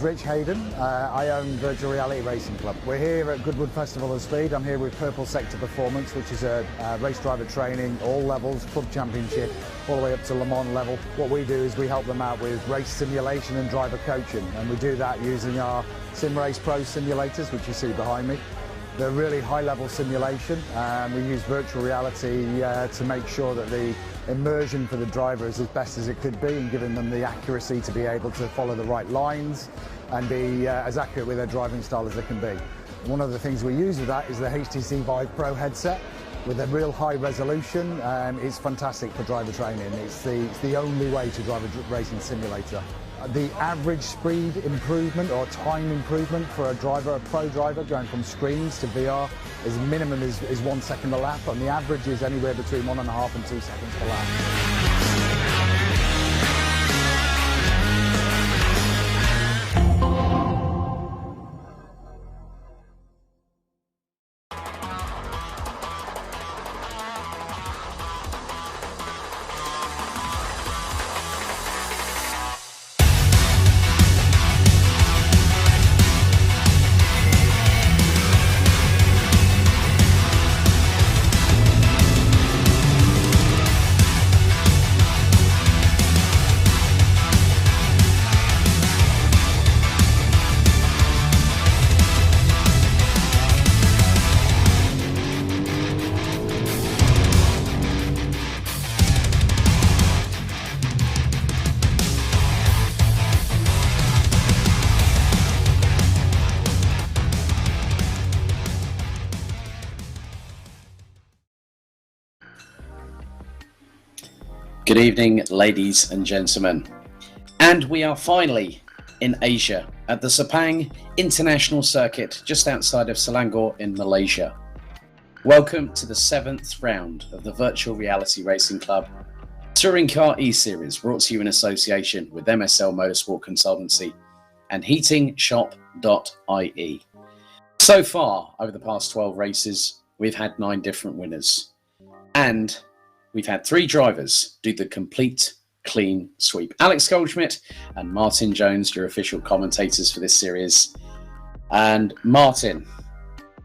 Rich Hayden. I own Virtual Reality Racing Club. We're here at Goodwood Festival of Speed. I'm here with Purple Sector Performance, which is a race driver training, all levels, club championship, all the way up to Le Mans level. What we do is we help them out with race simulation and driver coaching, and we do that using our SimRace Pro simulators, which you see behind me. They're really high-level simulation, and we use virtual reality to make sure that the immersion for the driver is as best as it could be, and giving them the accuracy to be able to follow the right lines and be as accurate with their driving style as they can be. One of the things we use with that is the HTC Vive Pro headset with a real high resolution. It's fantastic for driver training. It's the only way to drive a racing simulator. The average speed improvement or time improvement for a driver, a pro driver, going from screens to VR, is minimum is 1 second a lap, and the average is anywhere between 1.5 and 2 seconds per lap. Good evening, ladies and gentlemen. And we are finally in Asia at the Sepang International Circuit just outside of Selangor in Malaysia. Welcome to the 7th round of the Virtual Reality Racing Club Touring Car eSeries, brought to you in association with MSL Motorsport Consultancy and heatingshop.ie. So far, over the past 12 races, we've had 9 different winners. And we've had 3 drivers do the complete clean sweep. Alex Goldschmidt and Martin Jones, your official commentators for this series. And Martin,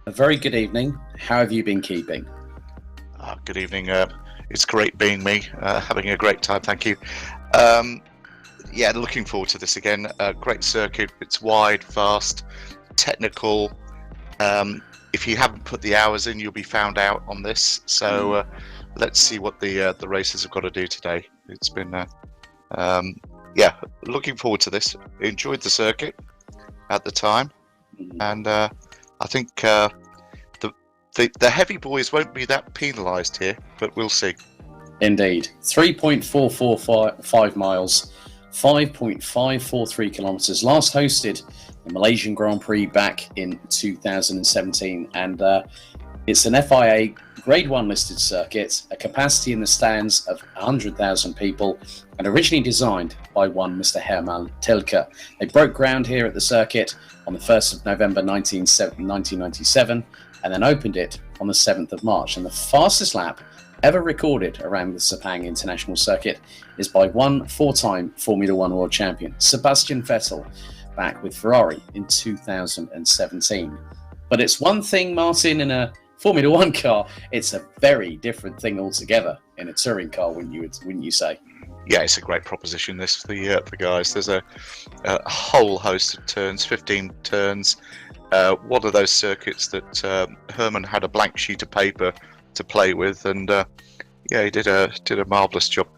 a very good evening. How have you been keeping? Good evening. It's great being me, having a great time, thank you. Yeah, looking forward to this again. Great circuit, it's wide, fast, technical. If you haven't put the hours in, you'll be found out on this. So let's see what the racers have got to do today. It's been, yeah, looking forward to this. Enjoyed the circuit at the time, and I think the heavy boys won't be that penalised here, but we'll see. Indeed. 3.445 miles, 5.543 kilometres. Last hosted the Malaysian Grand Prix back in 2017, and it's an FIA Grade 1 listed circuit, a capacity in the stands of 100,000 people, and originally designed by one Mr. Herman Tilke. They broke ground here at the circuit on the 1st of November 1997, and then opened it on the 7th of March. And the fastest lap ever recorded around the Sepang International Circuit is by one 4-time Formula One world champion, Sebastian Vettel, back with Ferrari in 2017. But it's one thing, Martin, in a Formula One car, it's a very different thing altogether in a touring car, wouldn't you say? Yeah, it's a great proposition, this, for the guys. There's a whole host of turns, 15 turns. One of those circuits that Herman had a blank sheet of paper to play with, and yeah, he did a marvellous job.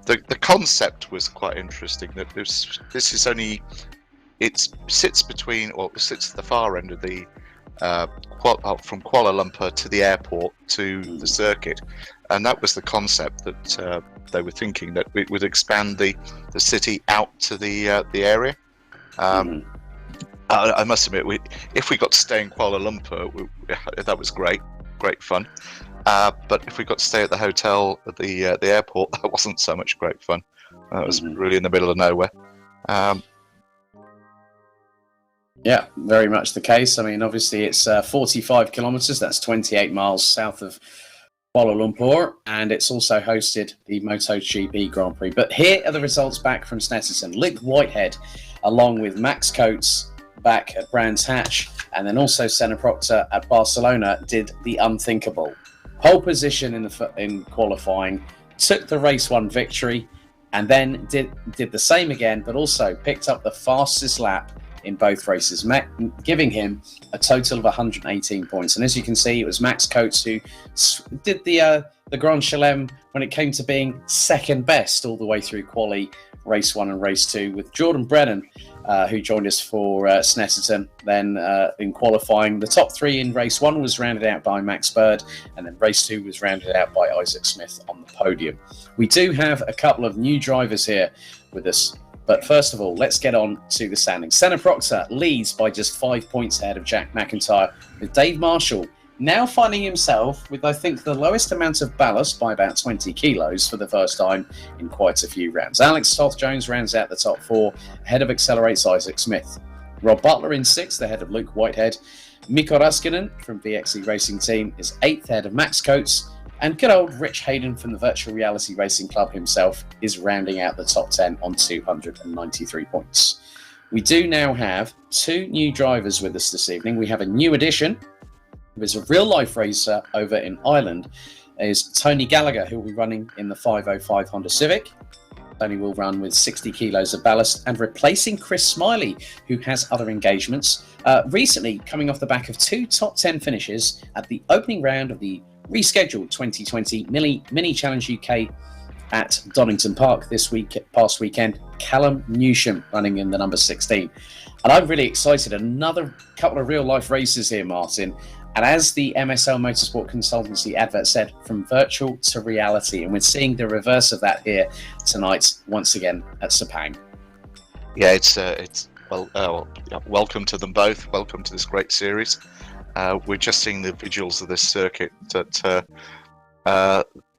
The concept was quite interesting. That this is only, it sits between, or sits at the far end of the from Kuala Lumpur to the airport to the circuit, and that was the concept that they were thinking, that it would expand the city out to the area. I must admit, if we got to stay in Kuala Lumpur, that was great fun. But if we got to stay at the hotel at the airport, that wasn't so much great fun. That was really in the middle of nowhere. Yeah, very much the case. I mean, obviously it's 45 kilometres, that's 28 miles south of Kuala Lumpur, and it's also hosted the MotoGP Grand Prix. But here are the results back from Snetterton. Luke Whitehead along with Max Coates back at Brands Hatch, and then also Senna Proctor at Barcelona, did the unthinkable. Pole position in qualifying, took the race 1 victory, and then did the same again, but also picked up the fastest lap in both races, giving him a total of 118 points. And as you can see, it was Max Coates who did the Grand Chelem when it came to being second best all the way through quali, race 1 and race 2, with Jordan Brennan, who joined us for Snetterton. Then in qualifying, the top 3 in race 1 was rounded out by Max Bird, and then race 2 was rounded out by Isaac Smith on the podium. We do have a couple of new drivers here with us, but first of all, let's get on to the standings. Senna Proctor leads by just 5 points ahead of Jack McIntyre, with Dave Marshall now finding himself with, I think, the lowest amount of ballast by about 20 kilos for the first time in quite a few rounds. Alex Toth-Jones rounds out the top 4, ahead of Accelerate's Isaac Smith. Rob Butler in 6th, ahead of Luke Whitehead. Mikko Raskinen from VXE Racing Team is 8th, ahead of Max Coates. And good old Rich Hayden from the Virtual Reality Racing Club himself is rounding out the top 10 on 293 points. We do now have 2 new drivers with us this evening. We have a new addition, who is a real-life racer over in Ireland, is Tony Gallagher, who will be running in the 505 Honda Civic. Tony will run with 60 kilos of ballast and replacing Chris Smiley, who has other engagements. Recently, coming off the back of 2 top 10 finishes at the opening round of the rescheduled 2020 Mini Challenge UK at Donington Park past weekend, Callum Newsham running in the number 16. And I'm really excited. Another couple of real-life races here, Martin. And as the MSL Motorsport Consultancy advert said, from virtual to reality. And we're seeing the reverse of that here tonight, once again, at Sepang. Yeah, welcome to them both. Welcome to this great series. We're just seeing the visuals of this circuit that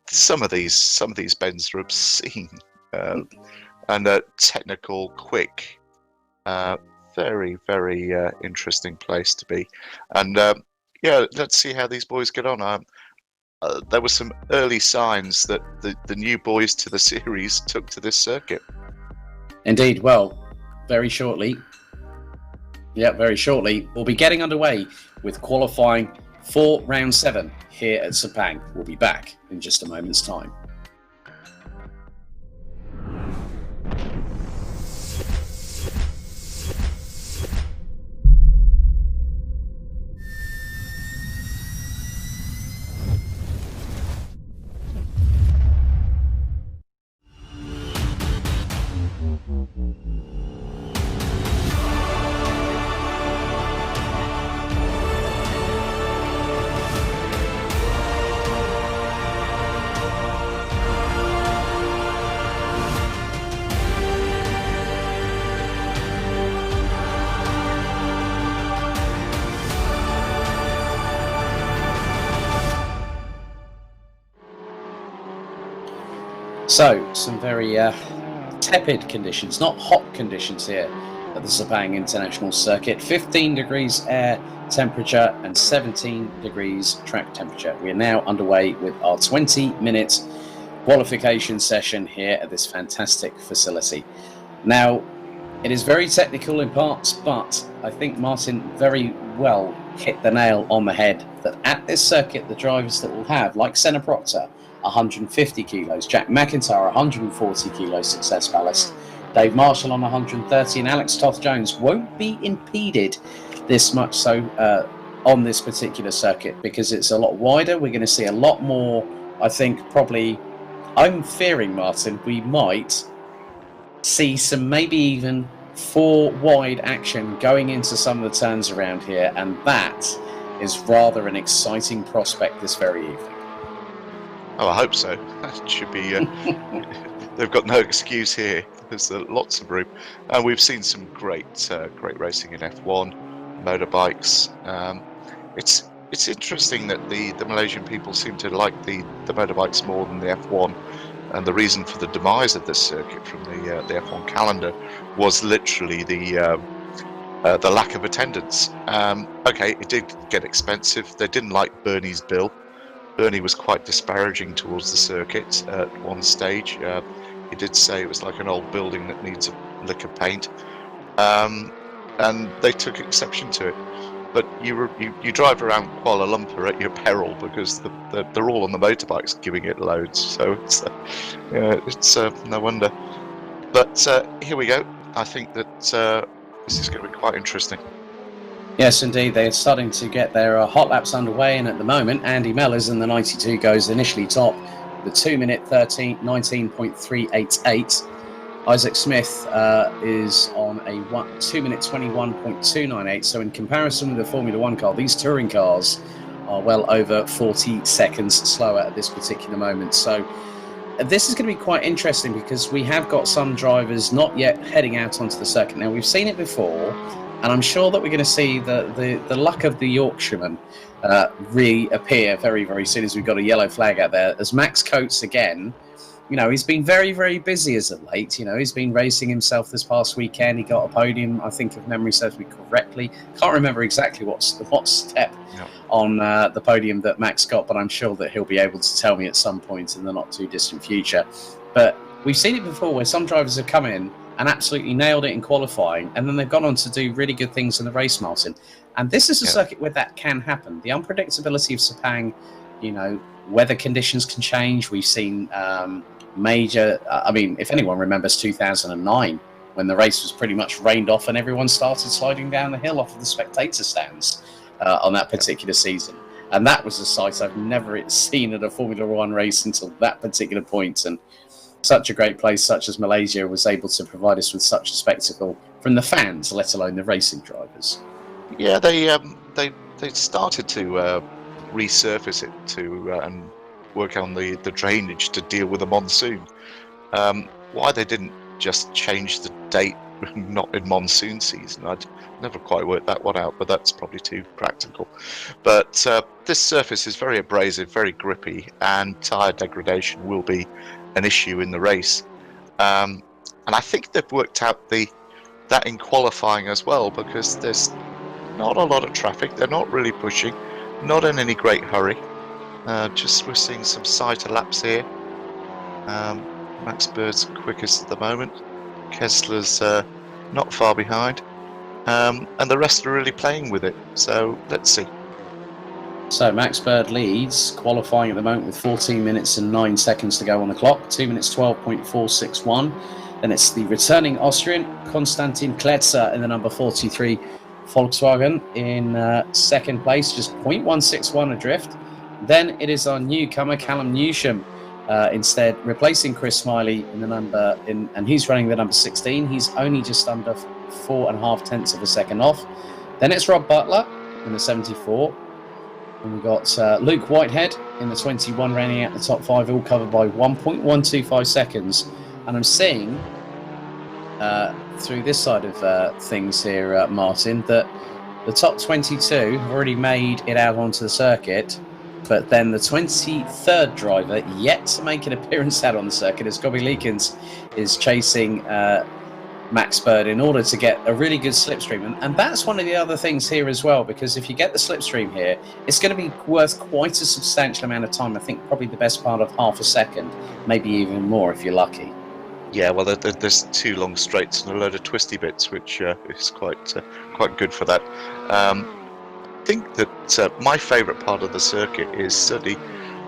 some of these bends are obscene and technical, quick, very, very interesting place to be. And yeah, let's see how these boys get on. There were some early signs that the new boys to the series took to this circuit. Indeed. Well, very shortly. Yeah, very shortly. We'll be getting underway with qualifying for round 7 here at Sepang. We'll be back in just a moment's time. So, some very tepid conditions, not hot conditions here at the Sepang International Circuit. 15 degrees air temperature and 17 degrees track temperature. We are now underway with our 20-minute qualification session here at this fantastic facility. Now, it is very technical in parts, but I think Martin very well hit the nail on the head that at this circuit, the drivers that will have, like Senna Proctor, 150 kilos, Jack McIntyre 140 kilos success ballast, Dave Marshall on 130, and Alex Toth-Jones won't be impeded this much so on this particular circuit because it's a lot wider. We're going to see a lot more, I think, probably, I'm fearing, Martin, we might see some maybe even 4 wide action going into some of the turns around here, and that is rather an exciting prospect this very evening. Oh, I hope so. That should be. They've got no excuse here. There's lots of room, and we've seen some great racing in F1 motorbikes. It's interesting that the Malaysian people seem to like the motorbikes more than the F1, and the reason for the demise of this circuit from the F1 calendar was literally the lack of attendance. Okay, it did get expensive. They didn't like Bernie's bill. Bernie was quite disparaging towards the circuit at one stage. He did say it was like an old building that needs a lick of paint. and they took exception to it. But you drive around Kuala Lumpur at your peril because they're all on the motorbikes giving it loads. So it's no wonder. But here we go. I think that this is going to be quite interesting. Yes, indeed. They're starting to get their hot laps underway, and at the moment, Andy Mellors in the 92 goes initially top, the 2-minute 19.388. Isaac Smith is on a 2-minute 21.298. So in comparison with the Formula One car, these touring cars are well over 40 seconds slower at this particular moment. So this is going to be quite interesting because we have got some drivers not yet heading out onto the circuit. Now, we've seen it before, and I'm sure that we're going to see the luck of the Yorkshireman reappear very, very soon as we've got a yellow flag out there. As Max Coates again, he's been very, very busy as of late. He's been racing himself this past weekend. He got a podium, I think, if memory serves me correctly. Can't remember exactly what step on the podium that Max got, but I'm sure that he'll be able to tell me at some point in the not too distant future. But we've seen it before where some drivers have come in and absolutely nailed it in qualifying, and then they've gone on to do really good things in the race, Martin. And this is a circuit where that can happen. The unpredictability of Sepang, weather conditions can change. We've seen major, if anyone remembers 2009, when the race was pretty much rained off and everyone started sliding down the hill off of the spectator stands on that particular season. And that was a sight I've never seen at a Formula One race until that particular point. And such a great place such as Malaysia was able to provide us with such a spectacle from the fans, let alone the racing drivers. Yeah, they started to resurface it and work on the drainage to deal with the monsoon. Why they didn't just change the date, not in monsoon season, I'd never quite worked that one out, but that's probably too practical. But this surface is very abrasive, very grippy, and tyre degradation will be an issue in the race. And I think they've worked out that in qualifying as well, because there's not a lot of traffic. They're not really pushing, not in any great hurry. Just we're seeing some sighter laps here. Max Bird's quickest at the moment. Kessler's not far behind. And the rest are really playing with it. So let's see. So Max Bird leads, qualifying at the moment with 14 minutes and 9 seconds to go on the clock. 2 minutes 12.461. Then it's the returning Austrian, Konstantin Kletzer, in the number 43 Volkswagen in second place, just 0.161 adrift. Then it is our newcomer, Callum Newsham, instead, replacing Chris Smiley in the number, and he's running the number 16. He's only just under 4.5 tenths of a second off. Then it's Rob Butler in the 74. And we've got Luke Whitehead in the 21 running out the top 5, all covered by 1.125 seconds. And I'm seeing through this side of things here, Martin, that the top 22 have already made it out onto the circuit. But then the 23rd driver yet to make an appearance out on the circuit, as Gobby Leakins is chasing Max Bird in order to get a really good slipstream. And that's one of the other things here as well, because if you get the slipstream here, it's going to be worth quite a substantial amount of time. I think probably the best part of half a second, maybe even more if you're lucky. Yeah, well, there's 2 long straights and a load of twisty bits, which is quite good for that. I think that my favourite part of the circuit is certainly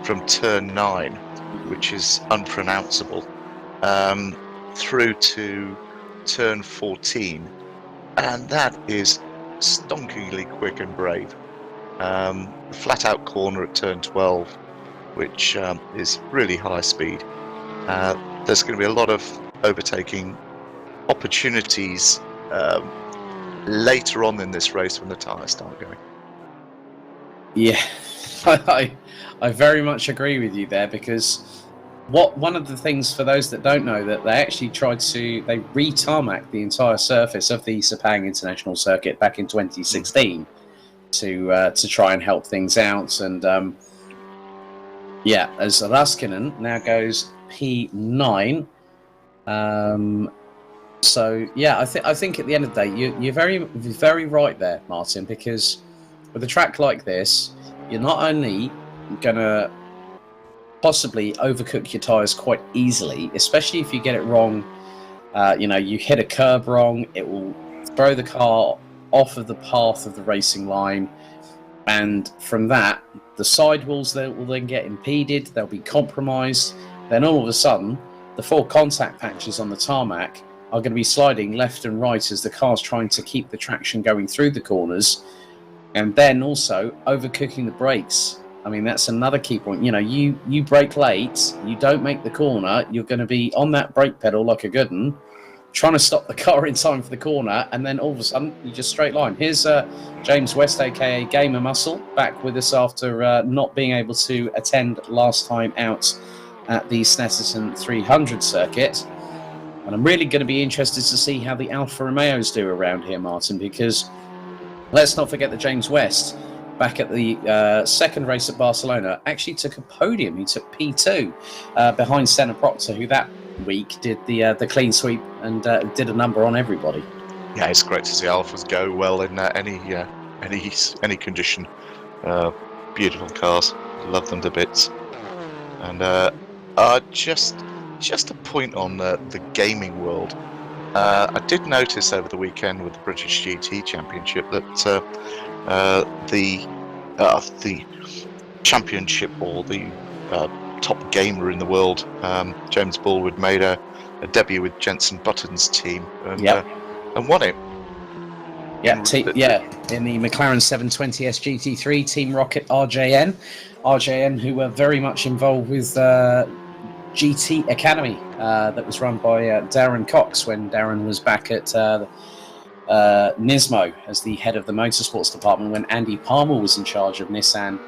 from turn 9, which is unpronounceable, through to turn 14, and that is stonkingly quick and brave. Flat out corner at turn 12, which is really high speed. There's going to be a lot of overtaking opportunities later on in this race when the tyres start going. Yeah, I very much agree with you there, because one of the things, for those that don't know, that they actually they re-tarmacked the entire surface of the Sepang International Circuit back in 2016 to try and help things out. And as Raskinen now goes P9. I think at the end of the day, you're very, very right there, Martin, because with a track like this, you're not only going to possibly overcook your tyres quite easily, especially if you get it wrong. You hit a curb wrong, it will throw the car off of the path of the racing line, and from that, the sidewalls will then get impeded, they'll be compromised, then all of a sudden, the 4 contact patches on the tarmac are going to be sliding left and right as the car's trying to keep the traction going through the corners, and then also overcooking the brakes. I mean, that's another key point. You know, you brake late, you don't make the corner, you're going to be on that brake pedal like a good one, trying to stop the car in time for the corner, and then all of a sudden, you just straight line. Here's James West, aka Gamer Muscle, back with us after not being able to attend last time out at the Snetterton 300 circuit. And I'm really going to be interested to see how the Alfa Romeos do around here, Martin, because let's not forget that James West, back at the second race at Barcelona, actually took a podium. He took P2 behind Senna Proctor, who that week did the clean sweep and did a number on everybody. Yeah, it's great to see Alphas go well in any condition. Beautiful cars, love them to bits. And just a point on the gaming world. I did notice over the weekend with the British GT Championship that the championship, or the top gamer in the world, James Baldwin, made a debut with Jenson Button's team and won it. In the McLaren 720 SGT3 Team Rocket RJN, who were very much involved with GT Academy that was run by Darren Cox when Darren was back at Nismo as the head of the motorsports department, when Andy Palmer was in charge of Nissan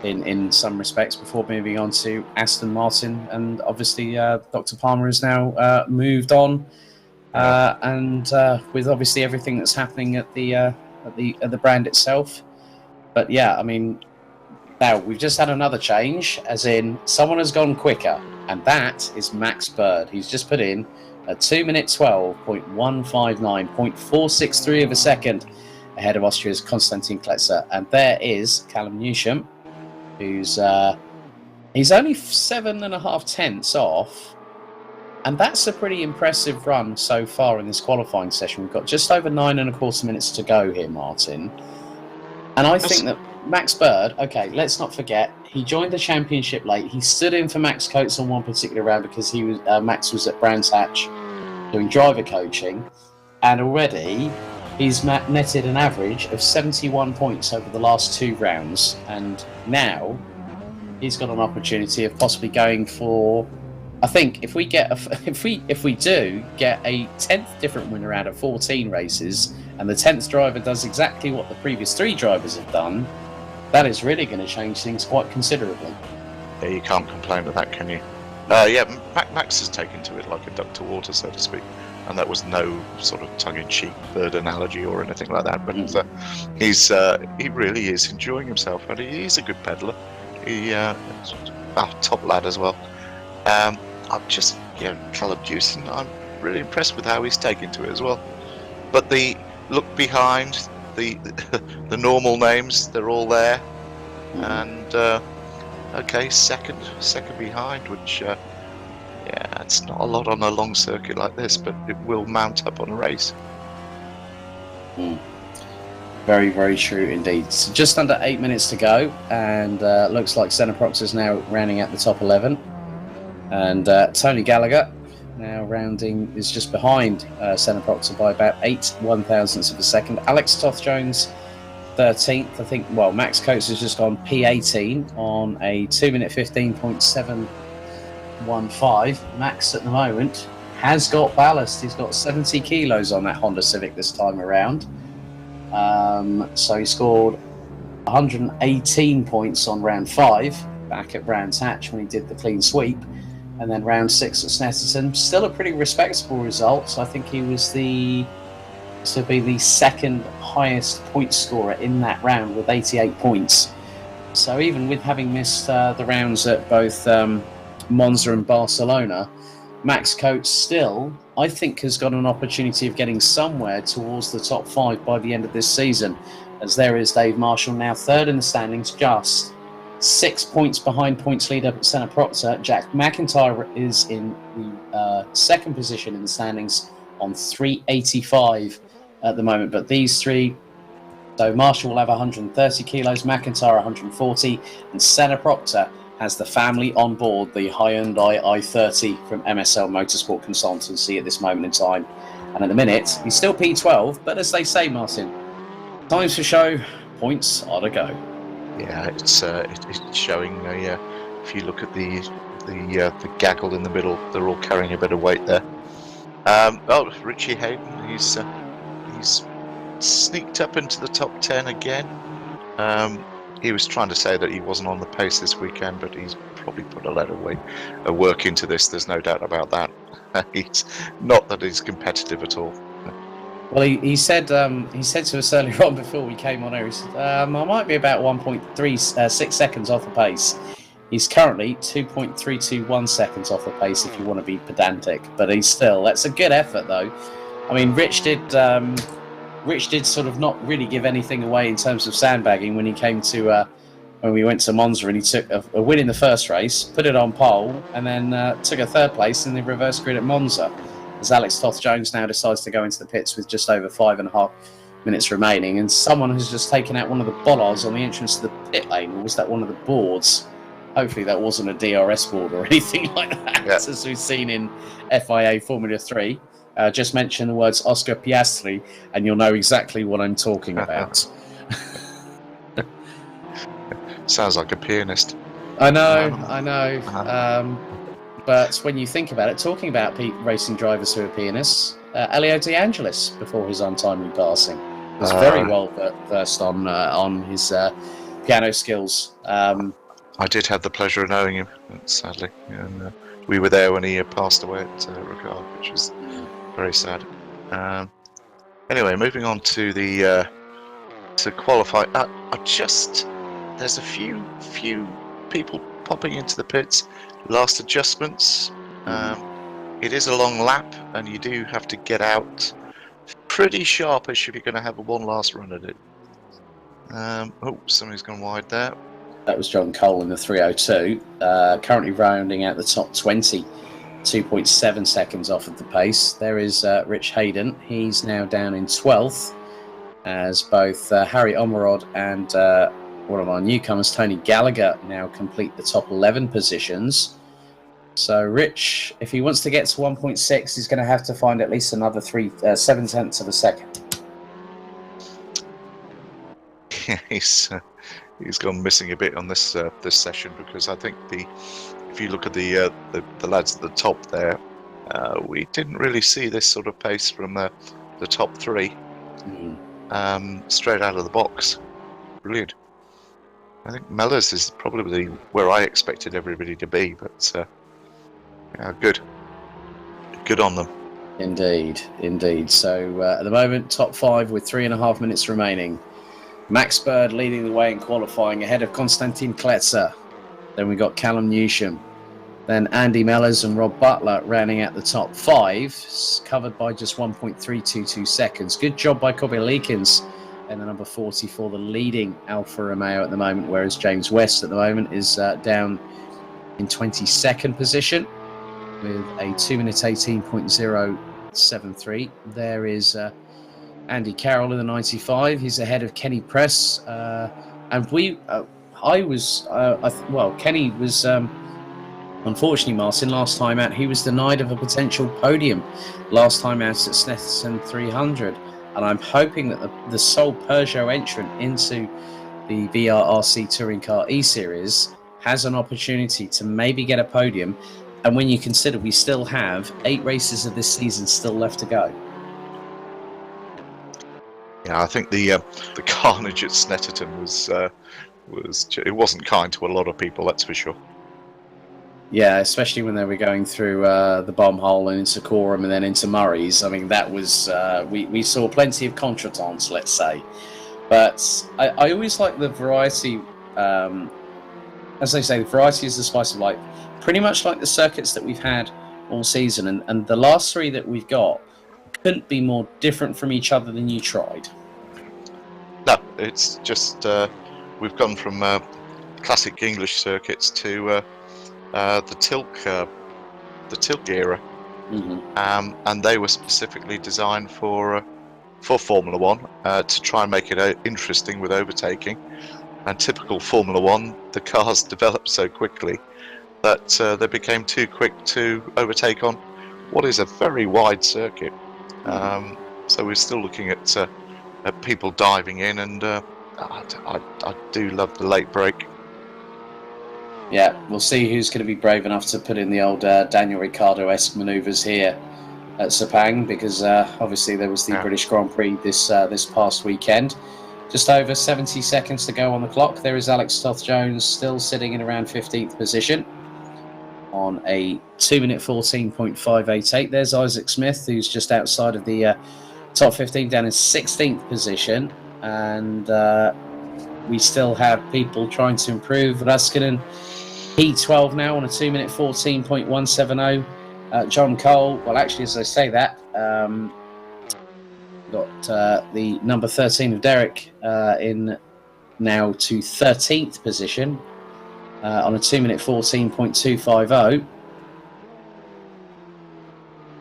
in some respects, before moving on to Aston Martin. And obviously Dr. Palmer has now moved on, and with obviously everything that's happening at the brand itself. But yeah, I mean, now we've just had another change, as in someone has gone quicker, and that is Max Bird. He's just put in a 2-minute 12.159, 0.463 of a second ahead of Austria's Konstantin Kletzer. And there is Callum Newsham, who's he's only 7.5 tenths off, and that's a pretty impressive run so far in this qualifying session. We've got just over 9.25 minutes to go here, Martin. And I think that Max Bird, okay, let's not forget, he joined the championship late. He stood in for Max Coates on one particular round because he was Max was at Brands Hatch doing driver coaching, and already he's netted an average of 71 points over the last 2 rounds, and now he's got an opportunity of possibly going for, I think, if we do get a 10th different winner out of 14 races, and the 10th driver does exactly what the previous 3 drivers have done, that is really going to change things quite considerably. Yeah, you can't complain with that, can you? Max has taken to it like a duck to water, so to speak, and that was no sort of tongue-in-cheek bird analogy or anything like that. But he really is enjoying himself, and he's a good peddler. Top lad as well. I'm just, Callum Dewson, I'm really impressed with how he's taken to it as well. But the look behind, the normal names, they're all there, and second behind, which it's not a lot on a long circuit like this, but it will mount up on a race. Very, very true indeed. So just under 8 minutes to go, and looks like Senna Proctor is now rounding out the top 11, and Tony Gallagher now is just behind Senna Proctor by about 8 1/1000ths of a second. Alex Toth-Jones 13th, I think. Well, Max Coates has just gone P18 on a 2-minute 15.715. Max at the moment has got ballast. He's got 70 kilos on that Honda Civic this time around. So he scored 118 points on round 5 back at Brands Hatch when he did the clean sweep, and then round 6 at Snetterton. Still a pretty respectable result. So I think he was the second highest point scorer in that round with 88 points. So even with having missed the rounds at both Monza and Barcelona, Max Coates still, I think, has got an opportunity of getting somewhere towards the top 5 by the end of this season, as there is Dave Marshall now third in the standings, just 6 points behind points leader at Senna Proctor. Jack McIntyre is in the second position in the standings on 385 at the moment. But these three, so Marshall will have 130 kilos, McIntyre 140, and Senna Proctor has the family on board the Hyundai i30 from MSL Motorsport Consultancy at this moment in time. And at the minute, he's still P12, but as they say, Martin, times for show, points are to go. Yeah, it's showing. If you look at the gaggle in the middle, they're all carrying a bit of weight there. Richie Hayden, he's sneaked up into the top 10 again. He was trying to say that he wasn't on the pace this weekend, but he's probably put a lot of work into this. There's no doubt about that. He's not that he's competitive at all. Well, he said to us earlier on before we came on air, he said, I might be about 1.36 seconds off the pace. He's currently 2.321 seconds off the pace if you want to be pedantic, but that's a good effort though. I mean, Rich did sort of not really give anything away in terms of sandbagging when he came to when we went to Monza, and he took a win in the first race, put it on pole, and then took a third place in the reverse grid at Monza. As Alex Toth-Jones now decides to go into the pits with just over 5.5 minutes remaining, and someone has just taken out one of the bollards on the entrance to the pit lane. Or was that one of the boards? Hopefully that wasn't a DRS board or anything like that, as we've seen in FIA Formula 3. Just mention the words Oscar Piastri, and you'll know exactly what I'm talking about. Sounds like a pianist. I know. But when you think about it, talking about racing drivers who are pianists, Elio De Angelis, before his untimely passing, was very well versed on his piano skills. I did have the pleasure of knowing him, sadly, and we were there when he passed away at Ricard, which was very sad. Anyway, moving on to the to qualify. There's a few people popping into the pits. Last adjustments. It is a long lap, and you do have to get out pretty sharpish if you're going to have one last run at it. Somebody's gone wide there. That was John Cole in the 302. Currently rounding out the top 20, 2.7 seconds off of the pace. There is Rich Hayden. He's now down in 12th, as both Harry Omerod and one of our newcomers, Tony Gallagher, now complete the top 11 positions. So Rich, if he wants to get to 1.6, he's going to have to find at least another 7/10 of a second. Yeah, he's gone missing a bit on this session, because I think if you look at the lads at the top there, we didn't really see this sort of pace from the top three straight out of the box. Brilliant. I think Mellors is probably where I expected everybody to be, but good on them. Indeed. So at the moment, top 5 with 3.5 minutes remaining. Max Bird leading the way in qualifying ahead of Konstantin Kletzer. Then we got Callum Newsham. Then Andy Mellors and Rob Butler rounding out the top 5, covered by just 1.322 seconds. Good job by Kobe Leakins and the number 40 for the leading Alfa Romeo at the moment, whereas James West at the moment is down in 22nd position with a 2-minute 18.073. There is Andy Carroll in the 95. He's ahead of Kenny Press, and Kenny was unfortunately, Martin, last time out he was denied of a potential podium last time out at Snetterton 300. And I'm hoping that the sole Peugeot entrant into the VRRC Touring Car eSeries has an opportunity to maybe get a podium. And when you consider we still have 8 races of this season still left to go. Yeah, I think the carnage at Snetterton it wasn't kind to a lot of people, that's for sure. Yeah, especially when they were going through the bomb hole and into Coram and then into Murray's. I mean, that was we saw plenty of contretemps, let's say. But I always like the variety. As they say, the variety is the spice of life. Pretty much like the circuits that we've had all season, and the last 3 that we've got couldn't be more different from each other than you tried. No, it's just we've gone from classic English circuits to the Tilk era. And they were specifically designed for Formula One to try and make it interesting with overtaking. And typical Formula One, the cars developed so quickly that they became too quick to overtake on what is a very wide circuit. So we're still looking at people diving in, and I do love the late break. Yeah, we'll see who's going to be brave enough to put in the old Daniel Ricciardo-esque manoeuvres here at Sepang, because obviously there was the British Grand Prix this past weekend. Just over 70 seconds to go on the clock. There is Alex Toth-Jones still sitting in around 15th position on a 2-minute 14.588. There's Isaac Smith, who's just outside of the top 15, down in 16th position. And we still have people trying to improve. Raskinen, P12 now on a 2-minute 14.170. John Cole, well, actually, as I say that, got the number 13 of Derek in now to 13th position on a 2-minute 14.250.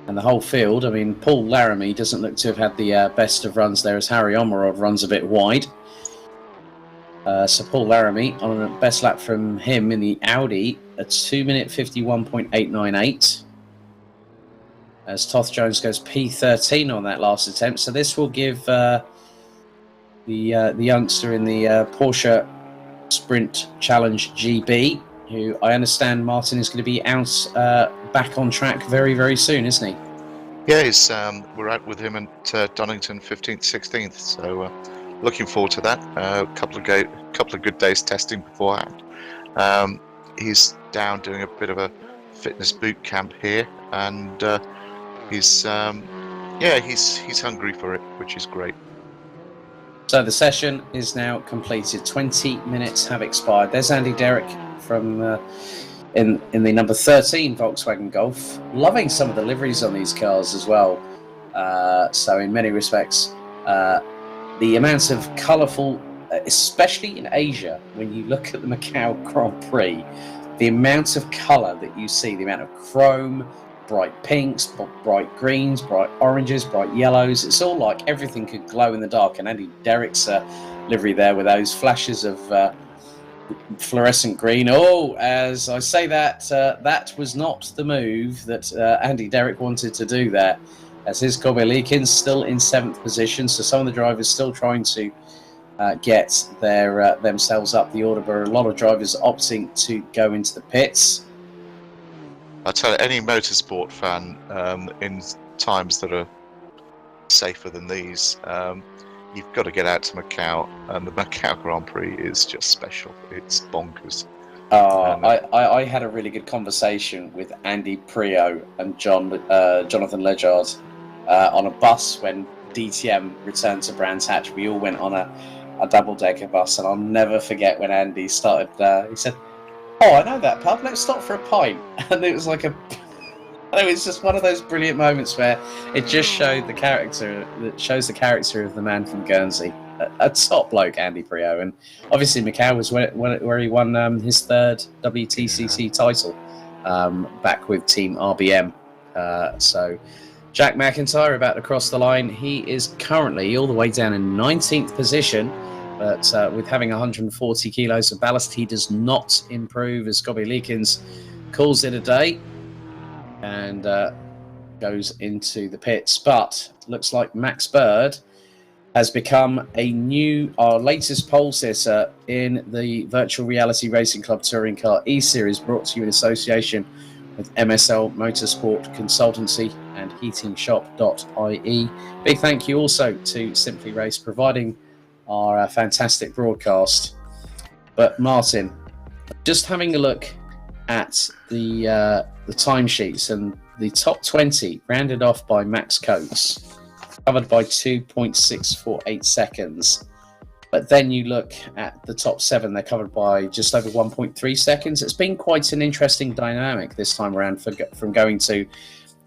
And the whole field, I mean, Paul Laramie doesn't look to have had the best of runs there, as Harry Omarov runs a bit wide. So Paul Laramie on a best lap from him in the Audi, a 2-minute 51.898. As Toth-Jones goes P13 on that last attempt. So this will give the youngster in the Porsche Sprint Challenge GB, who I understand, Martin, is going to be out back on track very, very soon, isn't he? Yeah, we're out with him at Donington 15th, 16th. So looking forward to that. A couple of good days testing beforehand. He's down doing a bit of a fitness boot camp here, and he's hungry for it, which is great. So the session is now completed. 20 minutes have expired. There's Andy Derrick from in the number 13 Volkswagen Golf. Loving some of the liveries on these cars as well. So in many respects, the amount of colourful, especially in Asia, when you look at the Macau Grand Prix, the amount of colour that you see, the amount of chrome, bright pinks, bright greens, bright oranges, bright yellows. It's all like everything could glow in the dark. And Andy Derrick's livery there with those flashes of fluorescent green. Oh, as I say that, that was not the move that Andy Derrick wanted to do there. As his Kobe-Leakins still in 7th position. So some of the drivers still trying to get their themselves up the order, but a lot of drivers opting to go into the pits. I tell you, any motorsport fan in times that are safer than these, you've got to get out to Macau, and the Macau Grand Prix is just special. It's bonkers. I had a really good conversation with Andy Prio and Jonathan Ledyard on a bus when DTM returned to Brands Hatch. We all went on a double-decker bus, and I'll never forget when Andy started. He said, "Oh, I know that pub. Let's stop for a pint." And it was like it was just one of those brilliant moments where it just showed the character. That shows the character of the man from Guernsey, a top bloke, Andy Prio. And obviously, Macau was where he won his 3rd WTCC title back with Team RBM. So Jack McIntyre about to cross the line. He is currently all the way down in 19th position. But with having 140 kilos of ballast, he does not improve as Kobe-Leakins calls it a day and goes into the pits. But looks like Max Bird has become our latest pole sitter in the Virtual Reality Racing Club Touring Car eSeries, brought to you in association with MSL Motorsport Consultancy and heatingshop.ie. Big thank you also to Simply Race, providing our fantastic broadcast. But Martin, just having a look at the timesheets, and the top 20 rounded off by Max Coates, covered by 2.648 seconds. But then you look at the top 7, they're covered by just over 1.3 seconds. It's been quite an interesting dynamic this time around from going to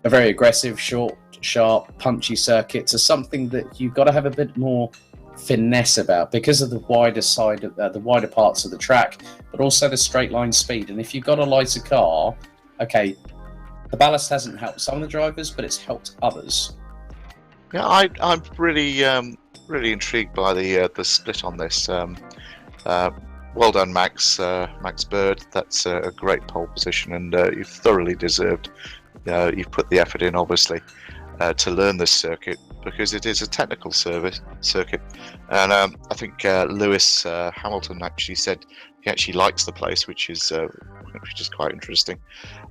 a very aggressive, short, sharp, punchy circuit to something that you've got to have a bit more finesse about because of the wider side of the wider parts of the track, but also the straight line speed. And if you've got a lighter car, okay, The ballast hasn't helped some of the drivers, but it's helped others. Yeah, I'm really really intrigued by the split on this. Well done, Max Bird. That's a great pole position, and you've thoroughly deserved. You've put the effort in, obviously, to learn this circuit, because it is a technical circuit. And I think Lewis Hamilton actually said he actually likes the place, which is quite interesting.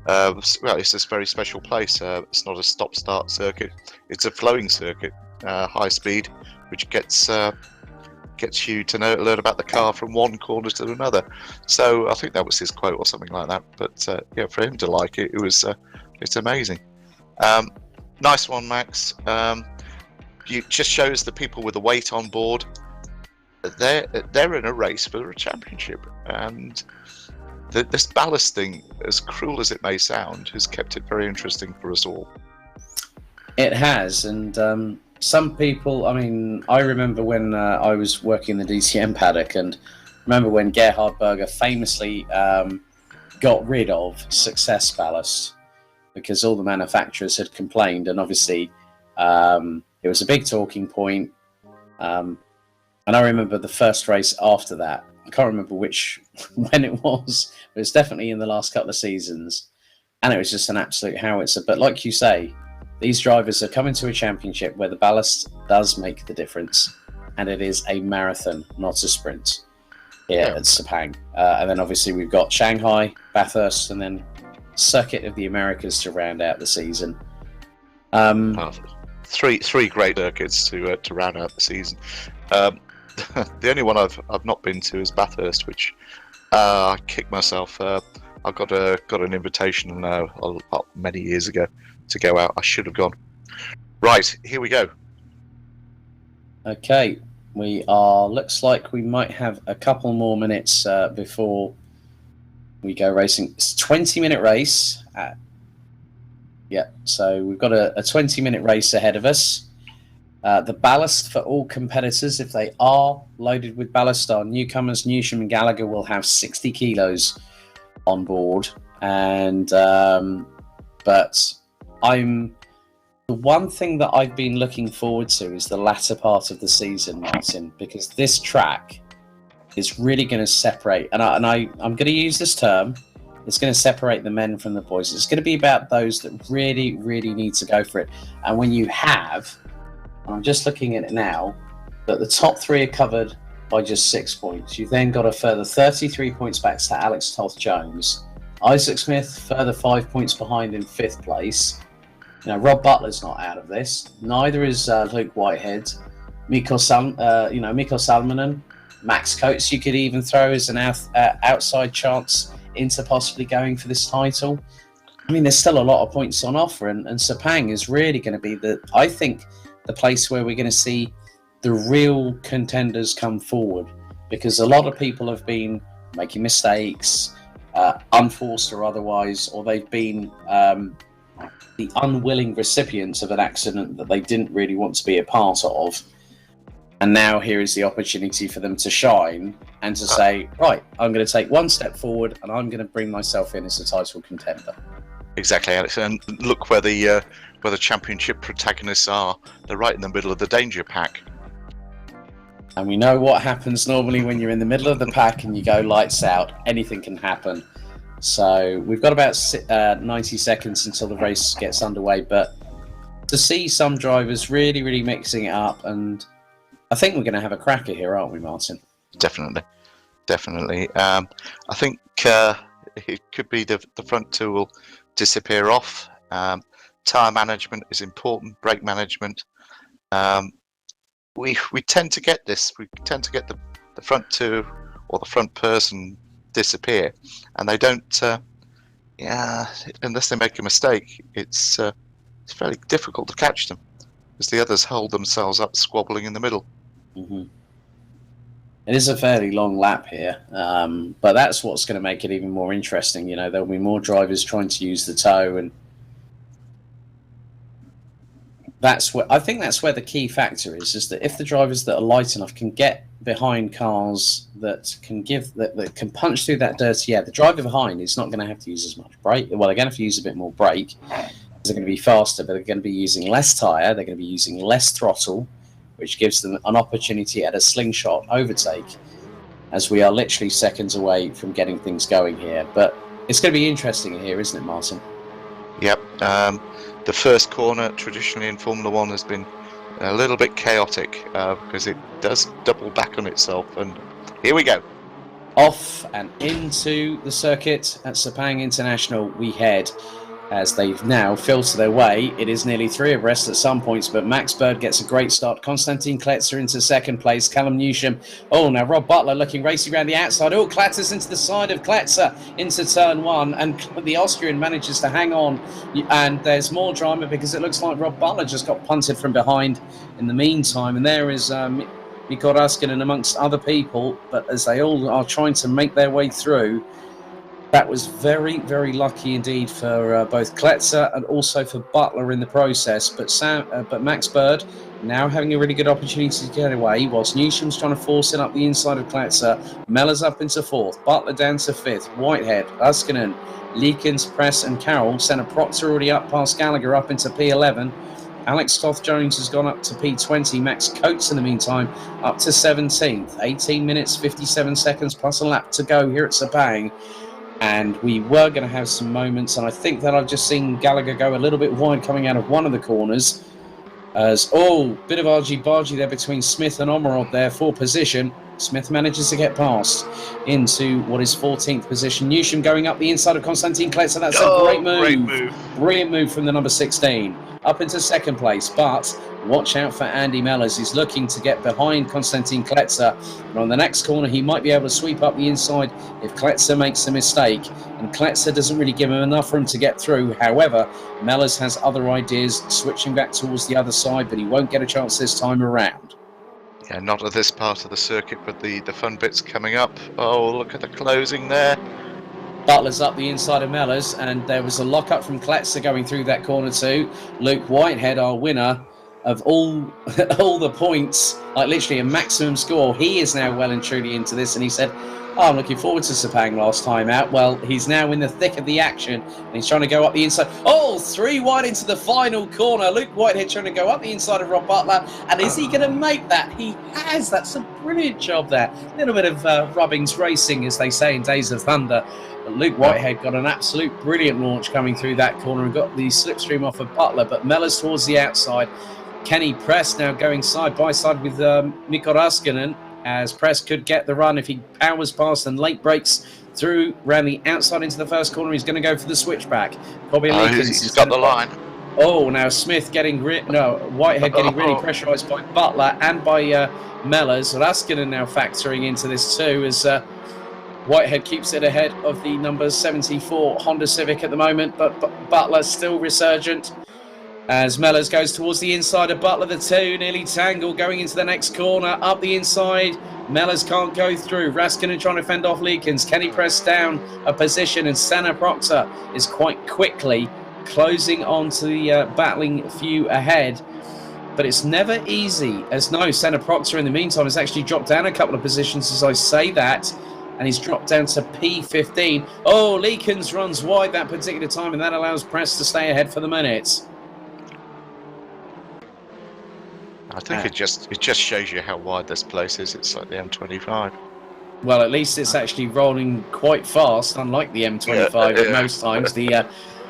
Well, it's this very special place. It's not a stop-start circuit; it's a flowing circuit, high speed, which gets you to learn about the car from one corner to another. So I think that was his quote or something like that. But yeah, for him to like it, it's amazing. Nice one, Max. It just shows the people with the weight on board. They're in a race for a championship, and this ballast thing, as cruel as it may sound, has kept it very interesting for us all. It has, and some people, I mean, I remember when I was working in the DCM paddock, and remember when Gerhard Berger famously got rid of success ballast because all the manufacturers had complained, and obviously it was a big talking point. And I remember the first race after that, I can't remember when it was, but it's definitely in the last couple of seasons, and it was just an absolute howitzer. But like you say, these drivers are coming to a championship where the ballast does make the difference, and it is a marathon, not a sprint, here at Sepang. And then obviously we've got Shanghai, Bathurst, and then Circuit of the Americas to round out the season. Three great circuits to round out the season. The only one I've not been to is Bathurst, which I kicked myself. I got an invitation many years ago to go out. I should have gone. Right, here we go. Okay, looks like we might have a couple more minutes before we go racing. It's a 20-minute race. So we've got a 20-minute race ahead of us. The ballast for all competitors, if they are loaded with ballast, are newcomers. Newsham and Gallagher will have 60 kilos on board, and but the one thing that I've been looking forward to is the latter part of the season, Martin, because this track is really going to separate, and I'm going to use this term. It's going to separate the men from the boys. It's going to be about those that really, really need to go for it. And when you have, I'm just looking at it now, that the top three are covered by just 6 points. You've then got a further 33 points back to Alex Toth-Jones. Isaac Smith, further 5 points behind in 5th place. Rob Butler's not out of this. Neither is Luke Whitehead. Mikko Salminen, Max Coates, you could even throw as an outside chance into possibly going for this title. I mean, there's still a lot of points on offer, and Sepang is really going to be I think the place where we're going to see the real contenders come forward, because a lot of people have been making mistakes, unforced or otherwise, or they've been the unwilling recipients of an accident that they didn't really want to be a part of. And now here is the opportunity for them to shine and to say, right, I'm going to take one step forward and I'm going to bring myself in as a title contender. Exactly, Alex. And look where the championship protagonists are. They're right in the middle of the danger pack. And we know what happens normally when you're in the middle of the pack and you go lights out. Anything can happen. So we've got about 90 seconds until the race gets underway. But to see some drivers really, really mixing it up, and I think we're going to have a cracker here, aren't we, Martin? Definitely. I think it could be the front two will disappear off. Tyre management is important, brake management. We tend to get this. We tend to get the front two or the front person disappear, and they don't. Unless they make a mistake, it's fairly difficult to catch them, as the others hold themselves up, squabbling in the middle. Mm-hmm. It is a fairly long lap here, but that's what's going to make it even more interesting. There'll be more drivers trying to use the toe, and I think that's where the key factor is that if the drivers that are light enough can get behind cars that can punch through that dirty air, the driver behind is not going to have to use as much brake. Well, they're going to have to use a bit more brake. They're going to be faster, but they're going to be using less tyre. They're going to be using less throttle, which gives them an opportunity at a slingshot overtake, as we are literally seconds away from getting things going here. But it's going to be interesting here, isn't it, Martin? Yep. The first corner, traditionally in Formula One, has been a little bit chaotic because it does double back on itself. And here we go. Off and into the circuit at Sepang International we head, as they've now filtered their way. It is nearly 3 abreast at some points, but Max Bird gets a great start. Konstantin Kletzer into second place. Callum Newsham. Oh, now Rob Butler looking racy around the outside. Oh, Kletzer's into the side of Kletzer into turn 1, and the Austrian manages to hang on. And there's more drama because it looks like Rob Butler just got punted from behind in the meantime. And there is Mikko Raskinen amongst other people, but as they all are trying to make their way through, that was very, very lucky indeed for both Kletzer and also for Butler in the process. But Max Bird now having a really good opportunity to get away, whilst Newsham's trying to force it up the inside of Kletzer. Mellor's up into 4th, Butler down to 5th, Whitehead, Uskinen, Leekins, Press and Carroll. Senna Proctor already up past Gallagher up into P11. Alex Toth-Jones has gone up to P20. Max Coates, in the meantime, up to 17th. 18 minutes, 57 seconds plus a lap to go here at Sepang. And we were going to have some moments, and I think that I've just seen Gallagher go a little bit wide coming out of one of the corners. As, bit of argy-bargy there between Smith and Omerod there for position. Smith manages to get past into what is 14th position. Newsham going up the inside of Konstantin Kletzer. That's a great move. Great move. Brilliant move from the number 16. Up into second place, but watch out for Andy Mellors. He's looking to get behind Konstantin Kletzer. And on the next corner, he might be able to sweep up the inside if Kletzer makes a mistake. And Kletzer doesn't really give him enough room to get through. However, Mellors has other ideas, switching back towards the other side, but he won't get a chance this time around. Yeah, not at this part of the circuit, but the fun bits coming up. Oh, look at the closing there. Butler's up the inside of Mellors, and there was a lock-up from Kletzer going through that corner too. Luke Whitehead, our winner of all the points, like literally a maximum score. He is now well and truly into this, and he said, I'm looking forward to Sepang last time out. Well, he's now in the thick of the action, and he's trying to go up the inside. 3 wide into the final corner. Luke Whitehead trying to go up the inside of Rob Butler, and is he going to make that? He has. That's a brilliant job there. A little bit of Rubbings racing, as they say in Days of Thunder. But Luke Whitehead got an absolute brilliant launch coming through that corner and got the slipstream off of Butler, but Mellors towards the outside. Kenny Press now going side by side with Mikko Raskinen, as Press could get the run if he powers past and late breaks through around the outside into the first corner. He's going to go for the switchback. He's got the line. Now Smith getting Whitehead getting really pressurised by Butler and by Mellors. Raskinen now factoring into this too, as Whitehead keeps it ahead of the number 74 Honda Civic at the moment, but Butler still resurgent. As Mellors goes towards the inside of Butler, the two nearly tangle going into the next corner. Up the inside, Mellors can't go through. Raskinen trying to fend off Leekins. Kenny Press down a position, and Senna Proctor is quite quickly closing on to the battling few ahead. But it's never easy, as Senna Proctor in the meantime has actually dropped down a couple of positions as I say that, and he's dropped down to P15. Leekins runs wide that particular time, and that allows Press to stay ahead for the minute. I think it just shows you how wide this place is. It's like the M25. Well, at least it's actually rolling quite fast, unlike the M25 at most times.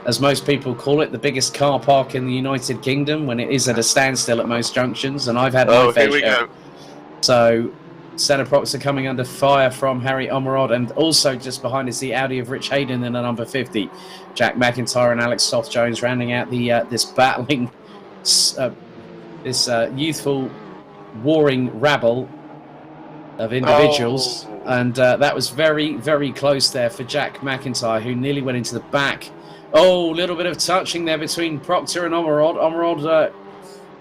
As most people call it, the biggest car park in the United Kingdom, when it is at a standstill at most junctions, and I've had my fair share. So, Senna Proctor coming under fire from Harry Omerod, and also just behind is the Audi of Rich Hayden in the number 50. Jack McIntyre and Alex Toth-Jones rounding out the this battling... this youthful warring rabble of individuals. And that was very, very close there for Jack McIntyre, who nearly went into the back. A little bit of touching there between Proctor and Omerod. Omerod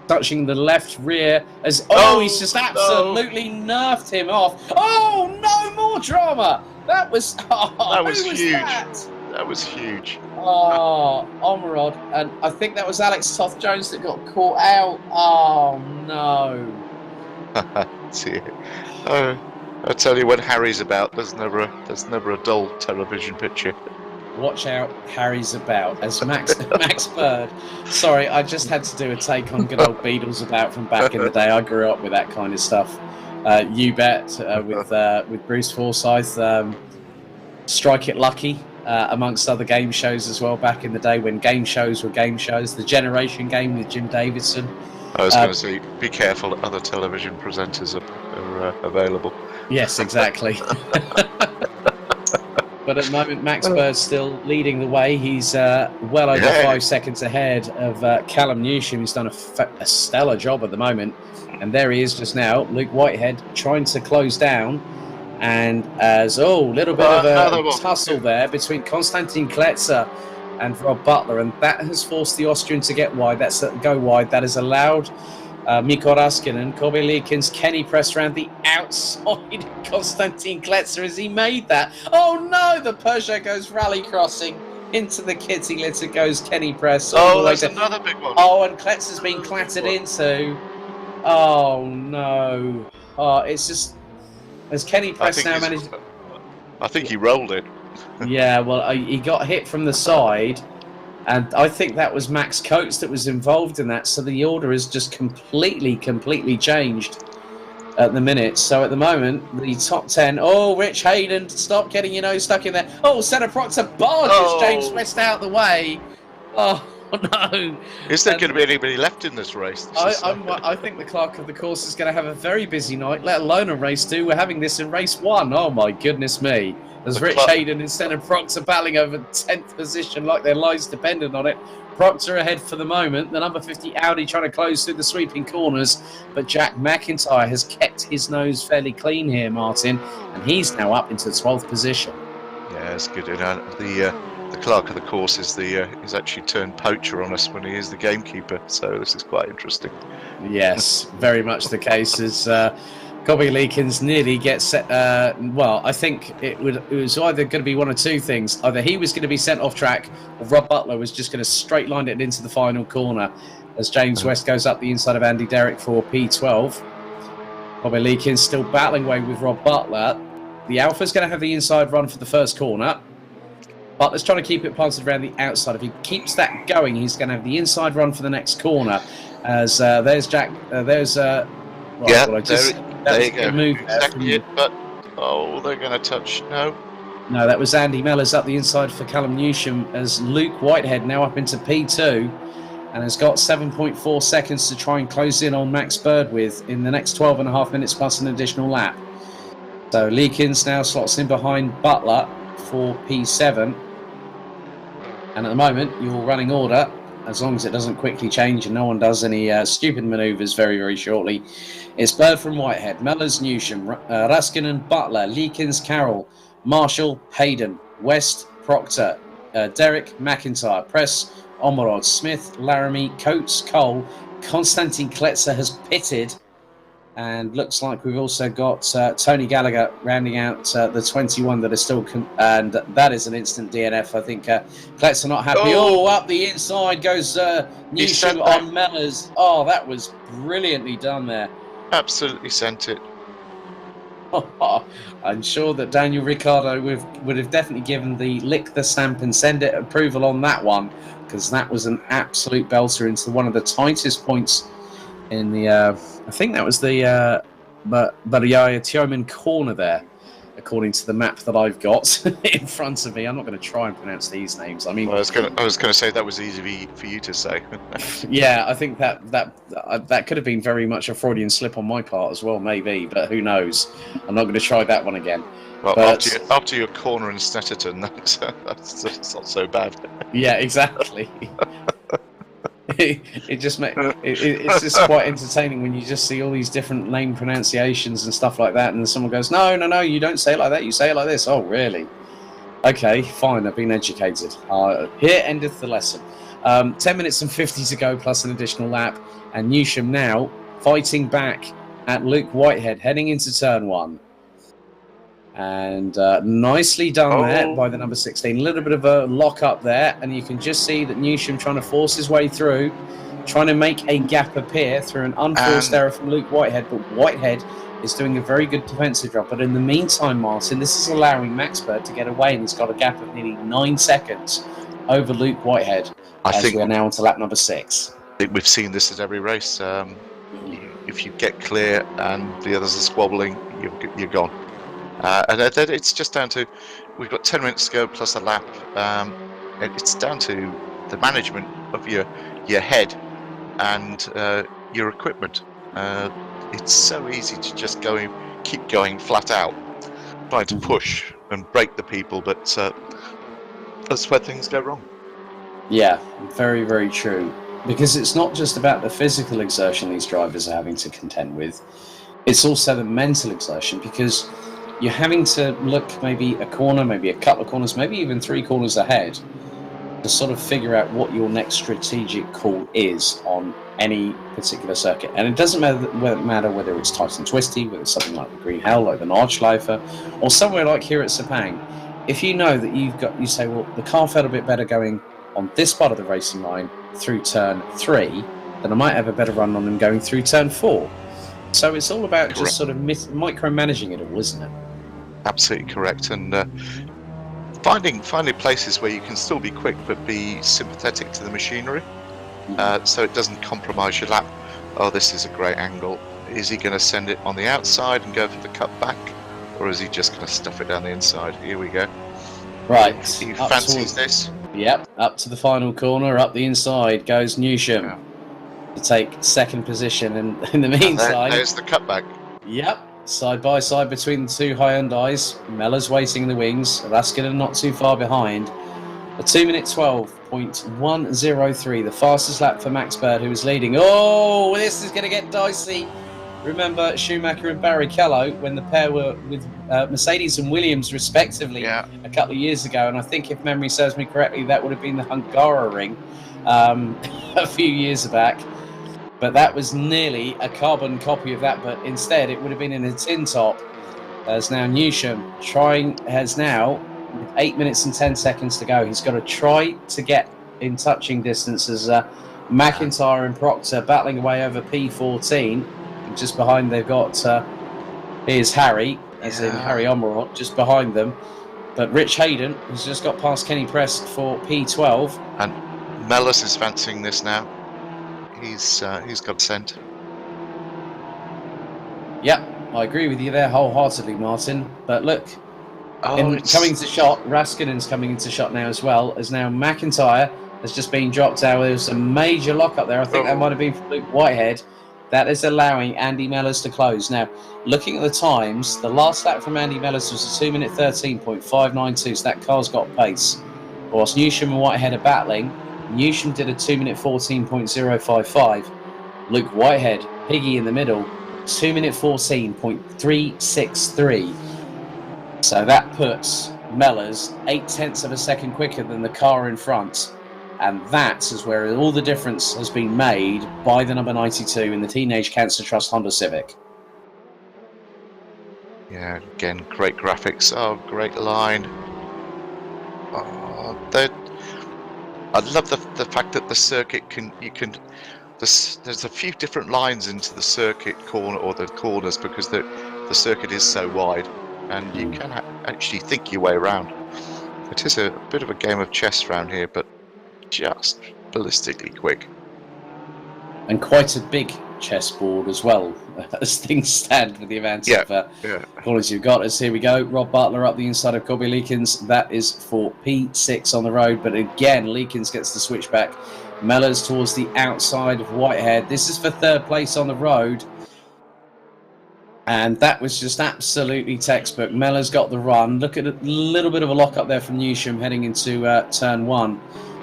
touching the left rear as he's just absolutely nerfed him off. No more drama. That was that was huge. That was huge. Oh, Omerod. And I think that was Alex Toth-Jones that got caught out. Oh, no. See, I tell you, when Harry's about, there's never a dull television picture. Watch out, Harry's about. As Max Bird. Sorry, I just had to do a take on good old Beatles about from back in the day. I grew up with that kind of stuff. You Bet with Bruce Forsyth. Strike It Lucky, amongst other game shows as well back in the day when game shows were game shows. The Generation Game with Jim Davidson. I was going to say, be careful, other television presenters are available. Yes, exactly. But at the moment, Max Bird's still leading the way. He's well over 5 seconds ahead of Callum Newsham, who's done a stellar job at the moment. And there he is just now, Luke Whitehead, trying to close down. And as, little bit of a tussle there between Konstantin Kletzer and Rob Butler, and that has forced the Austrian to get wide. Go wide. That has allowed Mikko Raskinen, Kobe Leakins, Kenny pressed around the outside. Konstantin Kletzer as he made that. Oh no! The Peugeot goes rally crossing into the kitty litter. Goes Kenny Press. That's another big one. Oh, and Kletzer's been clattered into. Oh no! Oh, it's just as Kenny Press now managed. I think he rolled it. Yeah, well, he got hit from the side, and I think that was Max Coates that was involved in that. So the order is just completely changed at the minute. So at the moment, the top 10. Oh, Rich Hayden, stop getting your nose stuck in there. Oh, Senna Proctor barges James West out the way. Oh no! Is there going to be anybody left in this race? I think the clerk of the course is going to have a very busy night, let alone a race 2. We're having this in race 1. Oh my goodness me! As Rich Hayden and Senna Proctor battling over 10th position like their lives depended on it. Proctor ahead for the moment. The number 50 Audi trying to close through the sweeping corners, but Jack McIntyre has kept his nose fairly clean here, Martin, and he's now up into 12th position. Yeah, it's good. The clerk of the course is actually turned poacher on us when he is the gamekeeper, so this is quite interesting. Yes, very much the case. As Kobe Leakins nearly gets set. I think it was either going to be one of two things. Either he was going to be sent off track, or Rob Butler was just going to straight line it into the final corner. As James West goes up the inside of Andy Derrick for P12. Kobe Leakins still battling away with Rob Butler. The Alpha's going to have the inside run for the first corner. Butler's trying to keep it planted around the outside. If he keeps that going, he's going to have the inside run for the next corner. As there's Jack. There's there you go. Exactly it, but they're going to touch. No, that was Andy Mellors up the inside for Callum Newsham. As Luke Whitehead now up into P2 and has got 7.4 seconds to try and close in on Max Bird with in the next 12.5 minutes plus an additional lap. So Leakins now slots in behind Butler for P7. And at the moment, your running order, as long as it doesn't quickly change and no one does any stupid manoeuvres very shortly, it's Bird from Whitehead, Mellors, Newsham, Raskinen, Butler, Leakins, Carroll, Marshall, Hayden, West, Proctor, Derrick, McIntyre, Press, Omerod, Smith, Laramie, Coates, Cole. Konstantin Kletzer has pitted. And looks like we've also got Tony Gallagher rounding out the 21 that are still... and that is an instant DNF. I think Kletzer not happy. Up the inside goes Newsham on Mellors. Oh, that was brilliantly done there. Absolutely sent it. I'm sure that Daniel Ricciardo would have definitely given the lick the stamp and send it approval on that one, because that was an absolute belter into one of the tightest points in the, I think that was the Barriere Tioman corner there, according to the map that I've got in front of me. I'm not going to try and pronounce these names. I mean, I was going to say that was easy for you to say. Yeah, I think that could have been very much a Freudian slip on my part as well, maybe, but who knows? I'm not going to try that one again. Well, after your corner in Snetterton, that's not so bad. Yeah, exactly. It's just quite entertaining when you just see all these different name pronunciations and stuff like that, and someone goes, no, you don't say it like that, you say it like this. Oh, really? Okay, fine, I've been educated. Here endeth the lesson. 10 minutes and 50 to go plus an additional lap, and Newsham now fighting back at Luke Whitehead heading into turn 1. And nicely done there by the number 16. A little bit of a lock up there, and you can just see that Newsham trying to force his way through, trying to make a gap appear through an unforced error from Luke Whitehead, but Whitehead is doing a very good defensive job. But in the meantime, Martin, this is allowing Max Bird to get away, and he's got a gap of nearly 9 seconds over Luke Whitehead. I think we are now on to lap number 6. I think we've seen this at every race. If you get clear and the others are squabbling, you're gone. And it's just down to, we've got 10 minutes to go plus a lap. It's down to the management of your head and your equipment. It's so easy to just keep going flat out, trying to push and break the people, but that's where things go wrong. Yeah, very, very true. Because it's not just about the physical exertion these drivers are having to contend with, it's also the mental exertion, because you're having to look maybe a corner, maybe a couple of corners, maybe even 3 corners ahead to sort of figure out what your next strategic call is on any particular circuit. And it doesn't matter whether it's tight and twisty, whether it's something like the Green Hell, like the Nordschleife, or somewhere like here at Sepang. If you know that you say, well, the car felt a bit better going on this part of the racing line through turn 3, then I might have a better run on them going through turn 4. So it's all about just sort of micromanaging it all, isn't it? Absolutely correct. And finding places where you can still be quick but be sympathetic to the machinery, so it doesn't compromise your lap. Oh, this is a great angle. Is he going to send it on the outside and go for the cut back, or is he just going to stuff it down the inside? Here we go. Right. He fancies this. Yep, up to the final corner, up the inside goes Newsham to take second position. And in the meantime, there's the cutback. Yep, side by side between the 2 Hyundais. Mellor's waiting in the wings. Raskin not too far behind. A 2-minute 12.103, the fastest lap for Max Bird, who was leading. Oh, this is going to get dicey. Remember Schumacher and Barrichello when the pair were with Mercedes and Williams respectively a couple of years ago, and I think if memory serves me correctly, that would have been the Hungaroring a few years back. But that was nearly a carbon copy of that, but instead it would have been in a tin top. As now Newsham has now, with 8 minutes and 10 seconds to go, he's got to try to get in touching distance as McIntyre and Proctor battling away over P14. Just behind they've got here's Harry, as in Harry Omrot, just behind them. But Rich Hayden has just got past Kenny Prest for P12. And Mellis is fancying this now. He's got scent. Yep, I agree with you there wholeheartedly, Martin. But look, coming into shot, Raskinen's coming into shot now as well, as now McIntyre has just been dropped out. There was a major lock up there. I think that might have been from Luke Whitehead. That is allowing Andy Mellors to close. Now, looking at the times, the last lap from Andy Mellors was a 2-minute 13.592, so that car's got pace. Whilst Newsham and Whitehead are battling, Newsham did a 2-minute 14.055. Luke Whitehead, Piggy in the middle, 2-minute 14.363. So that puts Mellors 0.8 of a second quicker than the car in front. And that is where all the difference has been made by the number 92 in the Teenage Cancer Trust Honda Civic. Yeah, again, great graphics. Oh, great line. Oh, I love the fact that the circuit there's a few different lines into the circuit corner or the corners because the circuit is so wide, and you can actually think your way around. It is a bit of a game of chess around here, but just ballistically quick. And quite a big chessboard as well, as things stand with the amount of corners you've got. As here we go, Rob Butler up the inside of Corby Leakins. That is for P6 on the road, but again, Leakins gets the switchback. Mellors towards the outside of Whitehead. This is for third place on the road. And that was just absolutely textbook. Mellors got the run. Look at a little bit of a lock up there from Newsham heading into turn 1.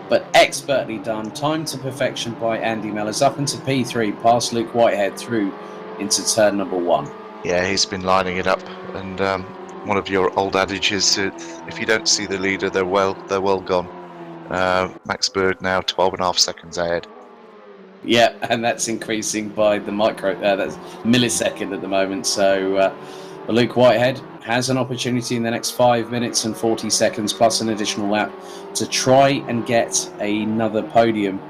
But expertly done, time to perfection by Andy Mellors, up into P3, past Luke Whitehead through into turn number 1. Yeah, he's been lining it up, and one of your old adages: if you don't see the leader, they're well gone. Max Bird now 12.5 seconds ahead. Yeah, and that's increasing by the that's millisecond at the moment. So But Luke Whitehead has an opportunity in the next 5 minutes and 40 seconds plus an additional lap to try and get another podium.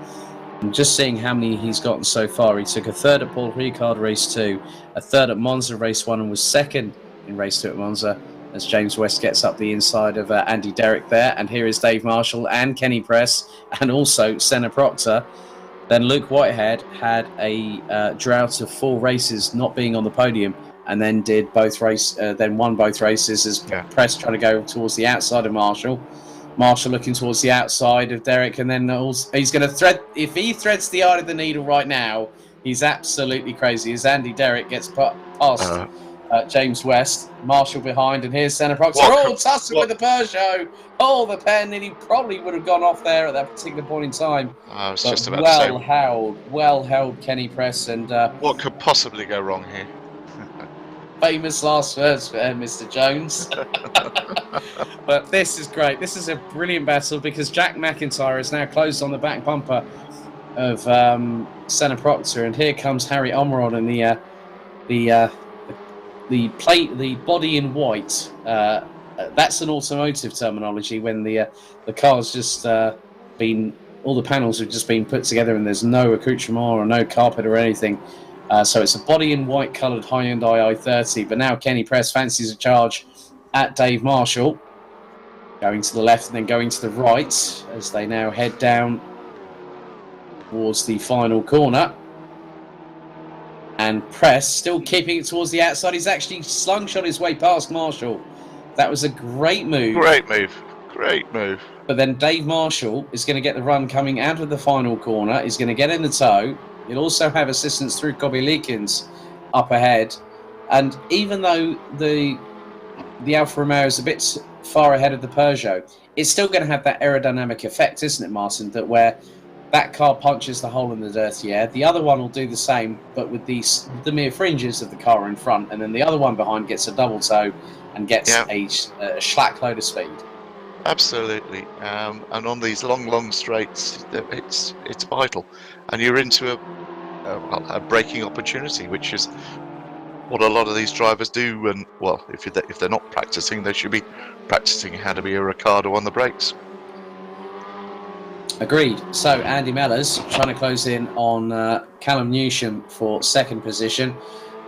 And just seeing how many he's gotten so far, he took a third at Paul Ricard race 2, a third at Monza race 1, and was second in race 2 at Monza as James West gets up the inside of Andy Derrick there. And here is Dave Marshall and Kenny Press and also Senna Proctor. Then Luke Whitehead had a drought of 4 races not being on the podium, and then won both races as Press trying to go towards the outside of Marshall. Marshall looking towards the outside of Derrick, and then he's going to thread. If he threads the eye of the needle right now, he's absolutely crazy. As Andy Derrick gets past James West, Marshall behind, and here's Senna Proctor. Tussle with the Peugeot. The pen, and he probably would have gone off there at that particular point in time. I was just about to say. Well held, Kenny Press, and what could possibly go wrong here? Famous last words for Mr. Jones. But this is great. This is a brilliant battle because Jack McIntyre is now closed on the back bumper of Senna Proctor, and here comes Harry Omrod and the body in white. That's an automotive terminology when the car's just been, all the panels have just been put together and there's no accoutrement or no carpet or anything. So it's a body in white coloured Hyundai i30. But now Kenny Press fancies a charge at Dave Marshall, going to the left and then going to the right as they now head down towards the final corner. And Press still keeping it towards the outside. He's actually slungshot his way past Marshall. That was a great move. Great move. But then Dave Marshall is going to get the run coming out of the final corner. He's going to get in the tow. He'll also have assistance through Kobe Leakins up ahead. And even though the Alfa Romeo is a bit far ahead of the Peugeot, it's still going to have that aerodynamic effect, isn't it, Martin? That where that car punches the hole in the dirty air, the other one will do the same, but with the mere fringes of the car in front, and then the other one behind gets a double tow and gets a slack load of speed. Absolutely, and on these long straights, it's vital, and you're into a braking opportunity, which is what a lot of these drivers do. And well, if they're not practicing, they should be practicing how to be a Ricardo on the brakes. Agreed. So Andy Mellors trying to close in on Callum Newsham for second position.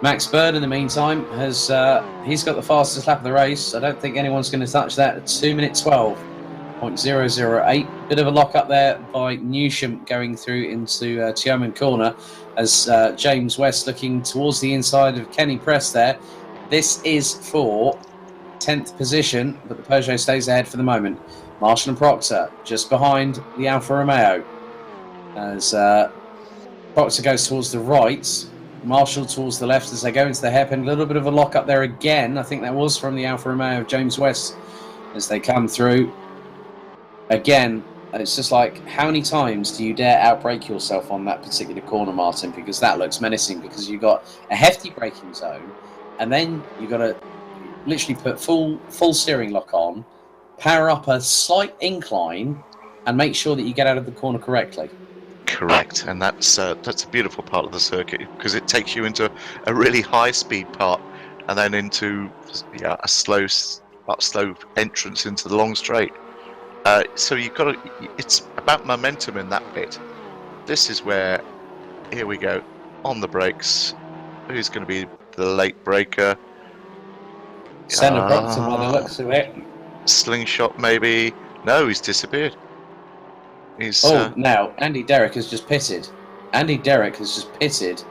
Max Bird, in the meantime, he's got the fastest lap of the race. I don't think anyone's going to touch that at 2 minutes 12.008. Bit of a lock up there by Newsham going through into Tioman Corner as James West looking towards the inside of Kenny Press there. This is for 10th position, but the Peugeot stays ahead for the moment. Marshall and Proctor just behind the Alfa Romeo as Proctor goes towards the right, Marshall towards the left as they go into the hairpin. A little bit of a lock up there again. I think that was from the Alfa Romeo of James West as they come through. Again, it's just like, how many times do you dare outbrake yourself on that particular corner, Martin? Because that looks menacing, because you've got a hefty braking zone and then you've got to literally put full steering lock on, power up a slight incline and make sure that you get out of the corner correctly. Correct, and that's a beautiful part of the circuit because it takes you into a really high speed part and then into a slow entrance into the long straight. So you've got to, it's about momentum in that bit. This is where, here we go, on the brakes. Who's going to be the late breaker? Senna Proctor by the looks of it. Slingshot maybe. No, he's disappeared. Now Andy Derrick has just pitted. Andy Derrick has just pitted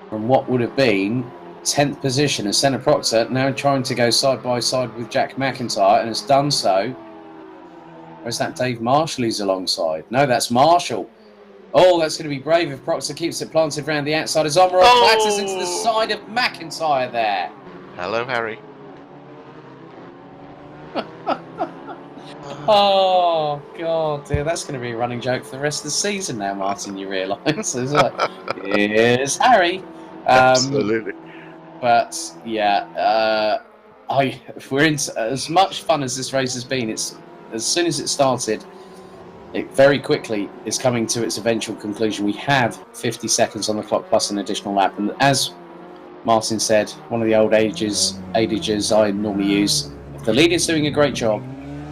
from what would have been 10th position as Senna Proctor, now trying to go side by side with Jack McIntyre and has done so. Or is that Dave Marshall who's alongside? No, that's Marshall. Oh, that's going to be brave if Proctor keeps it planted around the outside as Omrod clatters into the side of McIntyre there. Hello, Harry. Oh, God, dear. That's going to be a running joke for the rest of the season now, Martin, you realise. It's like, here's Harry. Absolutely. But, yeah, we're into as much fun as this race has been. It's as soon as it started, it very quickly is coming to its eventual conclusion. We have 50 seconds on the clock plus an additional lap. And as Martin said, one of the old adages I normally use. If the leader's doing a great job,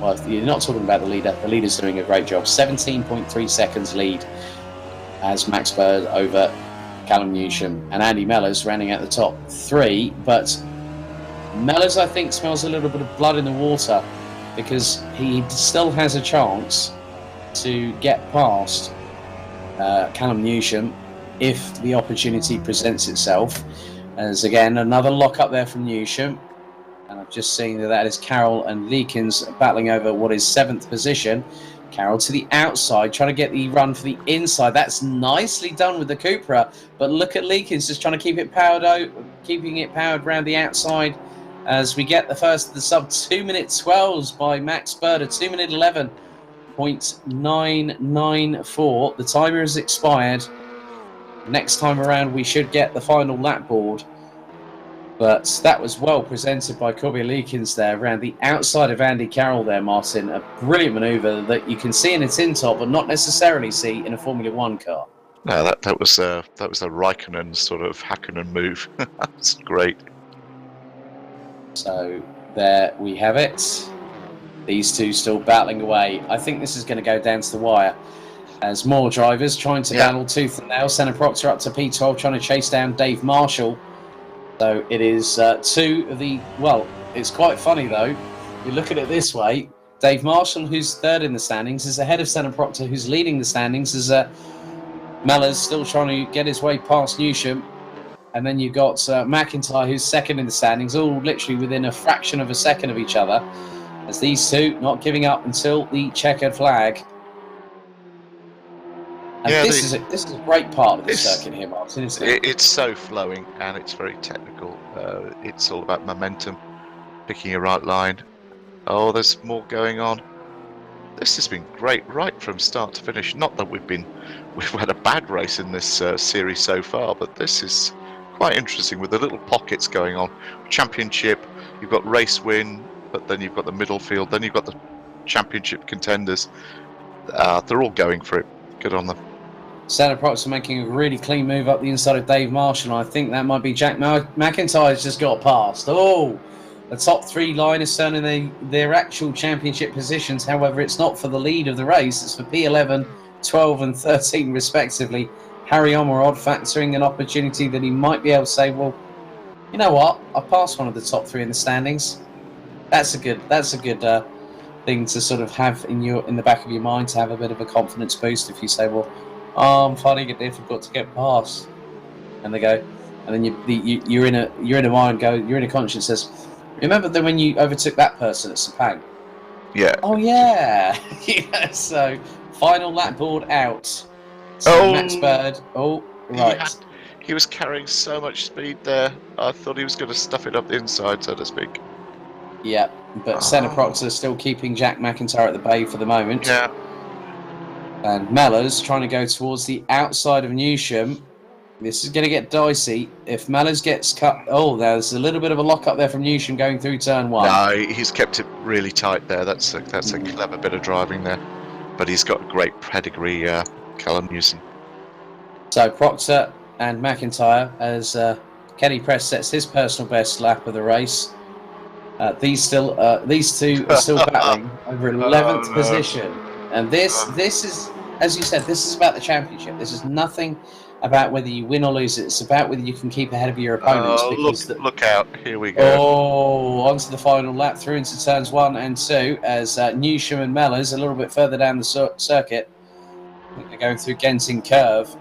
well, if you're not talking about the leader's doing a great job. 17.3 seconds lead as Max Bird over Callum Newsham, and Andy Mellors running at the top 3. But Mellors, I think, smells a little bit of blood in the water, because he still has a chance to get past Callum Newsham if the opportunity presents itself. As again, another lock up there from Newsham. And I've just seen that is Carroll and Leakins battling over what is 7th position. Carroll to the outside, trying to get the run for the inside. That's nicely done with the Cupra. But look at Leakins just trying to keep it powered out, keeping it powered around the outside, as we get the first of the sub 2-minute 12s by Max Bird, a 2-minute 11.994. The timer has expired. Next time around, we should get the final lap board. But that was well presented by Kobe Leakins there, around the outside of Andy Carroll there, Martin. A brilliant manoeuvre that you can see in a tin top, but not necessarily see in a Formula One car. No, that was a Raikkonen sort of Hakkinen move. That's great. So there we have it. These two still battling away. I think this is going to go down to the wire, as more drivers trying to battle tooth and nail. Senna Proctor up to P12, trying to chase down Dave Marshall. So it is two of the... Well, it's quite funny, though. You look at it this way. Dave Marshall, who's 3rd in the standings, is ahead of Senna Proctor, who's leading the standings, as Mellors still trying to get his way past Newsham. And then you've got McIntyre, who's 2nd in the standings, all literally within a fraction of a second of each other, as these two not giving up until the checkered flag. And this is a great part of the circuit here, Martin, isn't it? It's so flowing, and it's very technical. It's all about momentum, picking a right line. Oh, there's more going on. This has been great right from start to finish. Not that we've had a bad race in this series so far, but this is quite interesting with the little pockets going on. Championship, you've got race win, but then you've got the middle field, then you've got the championship contenders. They're all going for it. Good on them. Senna Proctor making a really clean move up the inside of Dave Marshall. I think that might be Jack McIntyre's just got past. Oh, the top 3 line is turning their actual championship positions. However, it's not for the lead of the race. It's for P11, 12 and 13 respectively. Harry Omerod factoring an opportunity that he might be able to say, well, you know what? I passed one of the top 3 in the standings. That's a good thing to sort of have in the back of your mind, to have a bit of a confidence boost. If you say, well, I'm finding it difficult to get past, and they go, and then you're in a mind go, you're in a conscience says, remember that when you overtook that person at Sepang? Yeah. Oh yeah. Yeah. So final lap board out. So Max Bird. Oh right. He was carrying so much speed there. I thought he was going to stuff it up the inside, so to speak. Yeah, but Senna Proctor still keeping Jack McIntyre at the bay for the moment. Yeah. And Mellors trying to go towards the outside of Newsham. This is going to get dicey. If Mellors gets cut... Oh, there's a little bit of a lock-up there from Newsham going through turn 1. No, he's kept it really tight there. That's a clever bit of driving there. But he's got a great pedigree, Callum Newsham. So Proctor and McIntyre, as Kenny Press sets his personal best lap of the race. These two are still battling over 11th position. And this is, as you said, this is about the championship. This is nothing about whether you win or lose. It's about whether you can keep ahead of your opponents. Look out. Here we go. Oh, onto the final lap, through into turns 1 and 2, as Newsham and Mellors a little bit further down the circuit. I think they're going through Genting Curve.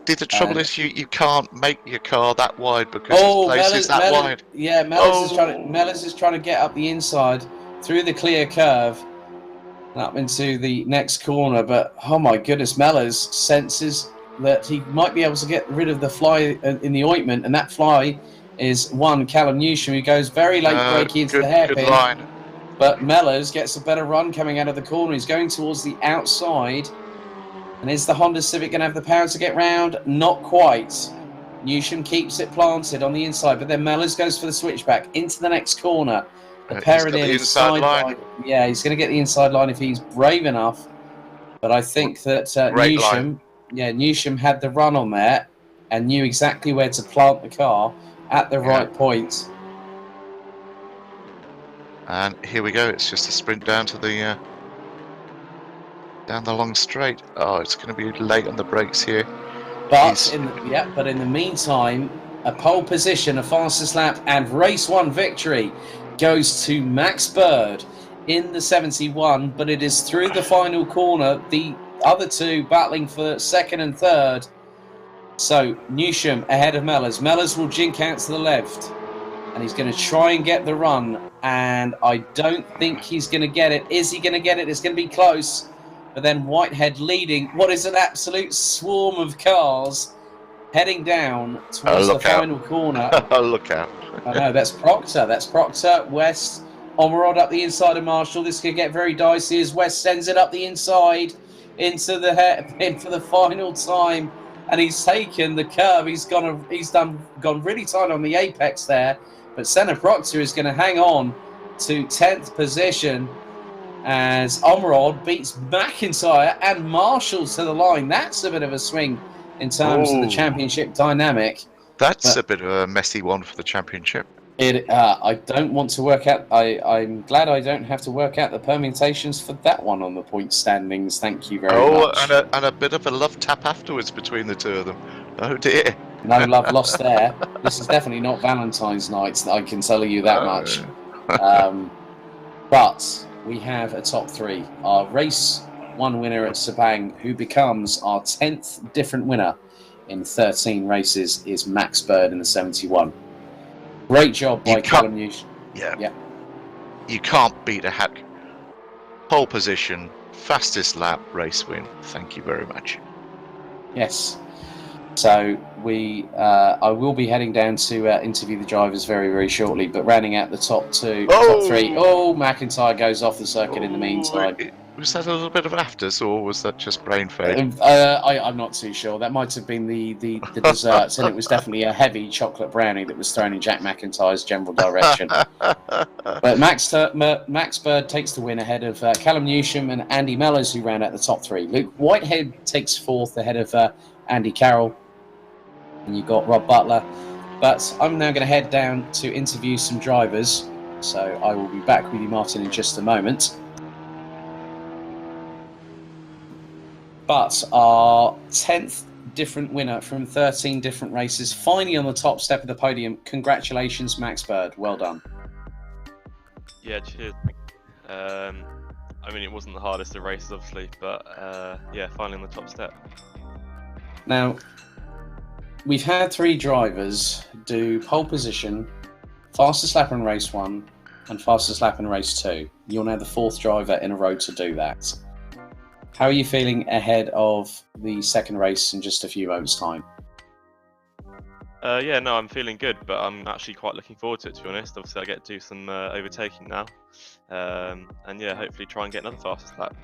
See, the trouble is you can't make your car that wide because the place is that wide. Yeah, Mellors is trying to get up the inside through the clear curve and up into the next corner, but oh my goodness, Mellors senses that he might be able to get rid of the fly in the ointment, and that fly is Callum Newsham, who goes very late breaking into the hairpin. But Mellors gets a better run coming out of the corner. He's going towards the outside. And is the Honda Civic going to have the power to get round? Not quite. Newsham keeps it planted on the inside, but then Mellors goes for the switchback into the next corner. The pair in the inside line. Yeah, he's going to get the inside line if he's brave enough. But I think that Newsham had the run on there, and knew exactly where to plant the car at the right point. And here we go. It's just a sprint down to the down the long straight. Oh, it's going to be late on the brakes here. But in the meantime, a pole position, a fastest lap, and race 1 victory goes to Max Bird in the 71. But it is through the final corner. The other two battling for second and third. So Newsham ahead of Mellors. Mellors will jink out to the left, and he's going to try and get the run. And I don't think he's going to get it. Is he going to get it? It's going to be close. But then Whitehead leading what is an absolute swarm of cars heading down towards the final corner. Oh, look out. I know, that's Proctor. That's Proctor. West, Omerod up the inside of Marshall. This could get very dicey as West sends it up the inside into the hairpin for the final time. And he's taken the curve. He's gone really tight on the apex there. But Senna Proctor is going to hang on to 10th position as Omerod beats McIntyre and Marshall to the line. That's a bit of a swing in terms of the championship dynamic. That's a bit of a messy one for the championship. I don't want to work out. I'm glad I don't have to work out the permutations for that one on the point standings. Thank you very much. And a bit of a love tap afterwards between the two of them. Oh dear. No love lost there. This is definitely not Valentine's night, I can tell you that much. But we have a top 3. Our race 1 winner at Sepang, who becomes our 10th different winner in 13 races, is Max Bird in the 71. Great job by Callum Newsham. Yeah. You can't beat a hack. Pole position, fastest lap, race win. Thank you very much. Yes. So I will be heading down to interview the drivers very, very shortly. But rounding out the top 3. Oh, McIntyre goes off the circuit in the meantime. Was that a little bit of afters, or was that just brain fade? I'm not too sure. That might have been the desserts, and it was definitely a heavy chocolate brownie that was thrown in Jack McIntyre's general direction. But Max Bird takes the win ahead of Callum Newsham and Andy Mellors, who round out the top 3. Luke Whitehead takes 4th ahead of Andy Carroll. And you've got Rob Butler. But I'm now going to head down to interview some drivers. So I will be back with you, Martin, in just a moment. But our 10th different winner from 13 different races, finally on the top step of the podium. Congratulations, Max Bird. Well done. Yeah, cheers. I mean, it wasn't the hardest of races, obviously, but yeah, finally on the top step. Now, we've had 3 drivers do pole position, fastest lap in race 1, and fastest lap in race 2. You're now the 4th driver in a row to do that. How are you feeling ahead of the second race in just a few moments' time? Yeah, no, I'm feeling good, but I'm actually quite looking forward to it, to be honest. Obviously, I get to do some overtaking now. And yeah, hopefully try and get another fastest lap.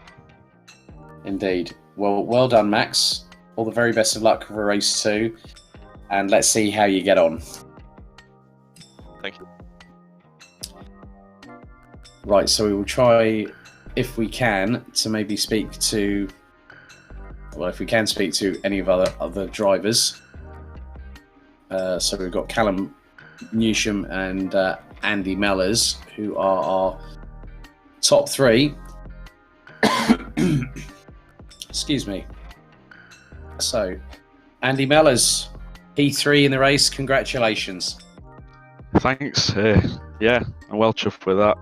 Indeed. Well done, Max. All the very best of luck for race 2. And let's see how you get on. Thank you. Right, so we will try, if we can, to maybe speak to... Well, if we can speak to any of other drivers. So we've got Callum Newsham and Andy Mellors, who are our top 3. Excuse me. So, Andy Mellors, P3 in the race. Congratulations. Thanks. Yeah, I'm well chuffed with that.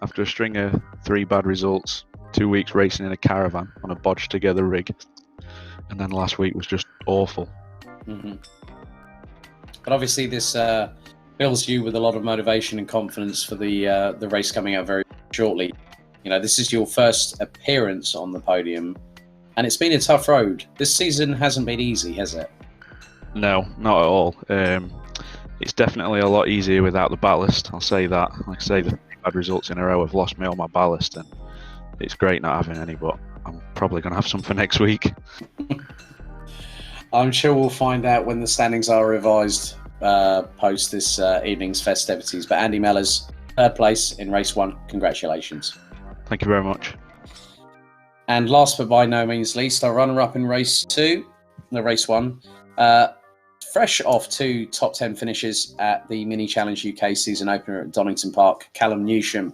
After a string of 3 bad results, 2 weeks racing in a caravan on a bodged together rig, and then last week was just awful. Mm-hmm. But obviously this fills you with a lot of motivation and confidence for the race coming up very shortly. You know, this is your first appearance on the podium, and it's been a tough road. This season hasn't been easy, has it? No, not at all. It's definitely a lot easier without the ballast, I'll say that. Like I say, the 3 bad results in a row have lost me all my ballast, and it's great not having any, but I'm probably going to have some for next week. I'm sure we'll find out when the standings are revised post this evening's festivities. But Andy Mellors, 3rd place in race 1. Congratulations. Thank you very much. And last but by no means least, our runner-up in race 2, the race 1, fresh off 2 top 10 finishes at the Mini Challenge UK season opener at Donington Park, Callum Newsham.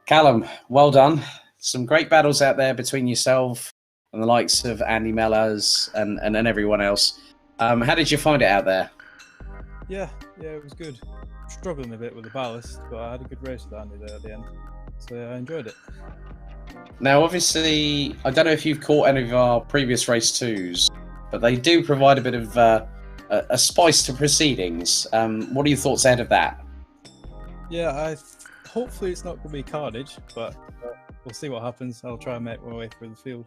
Callum, well done. Some great battles out there between yourself and the likes of Andy Mellors and everyone else. How did you find it out there? Yeah, it was good. Struggling a bit with the ballast, but I had a good race with Andy there at the end, so I enjoyed it. Now, obviously, I don't know if you've caught any of our previous race 2s, but they do provide a bit of a spice to proceedings. What are your thoughts ahead of that? Yeah, hopefully it's not going to be carnage, but we'll see what happens. I'll try and make my way through the field.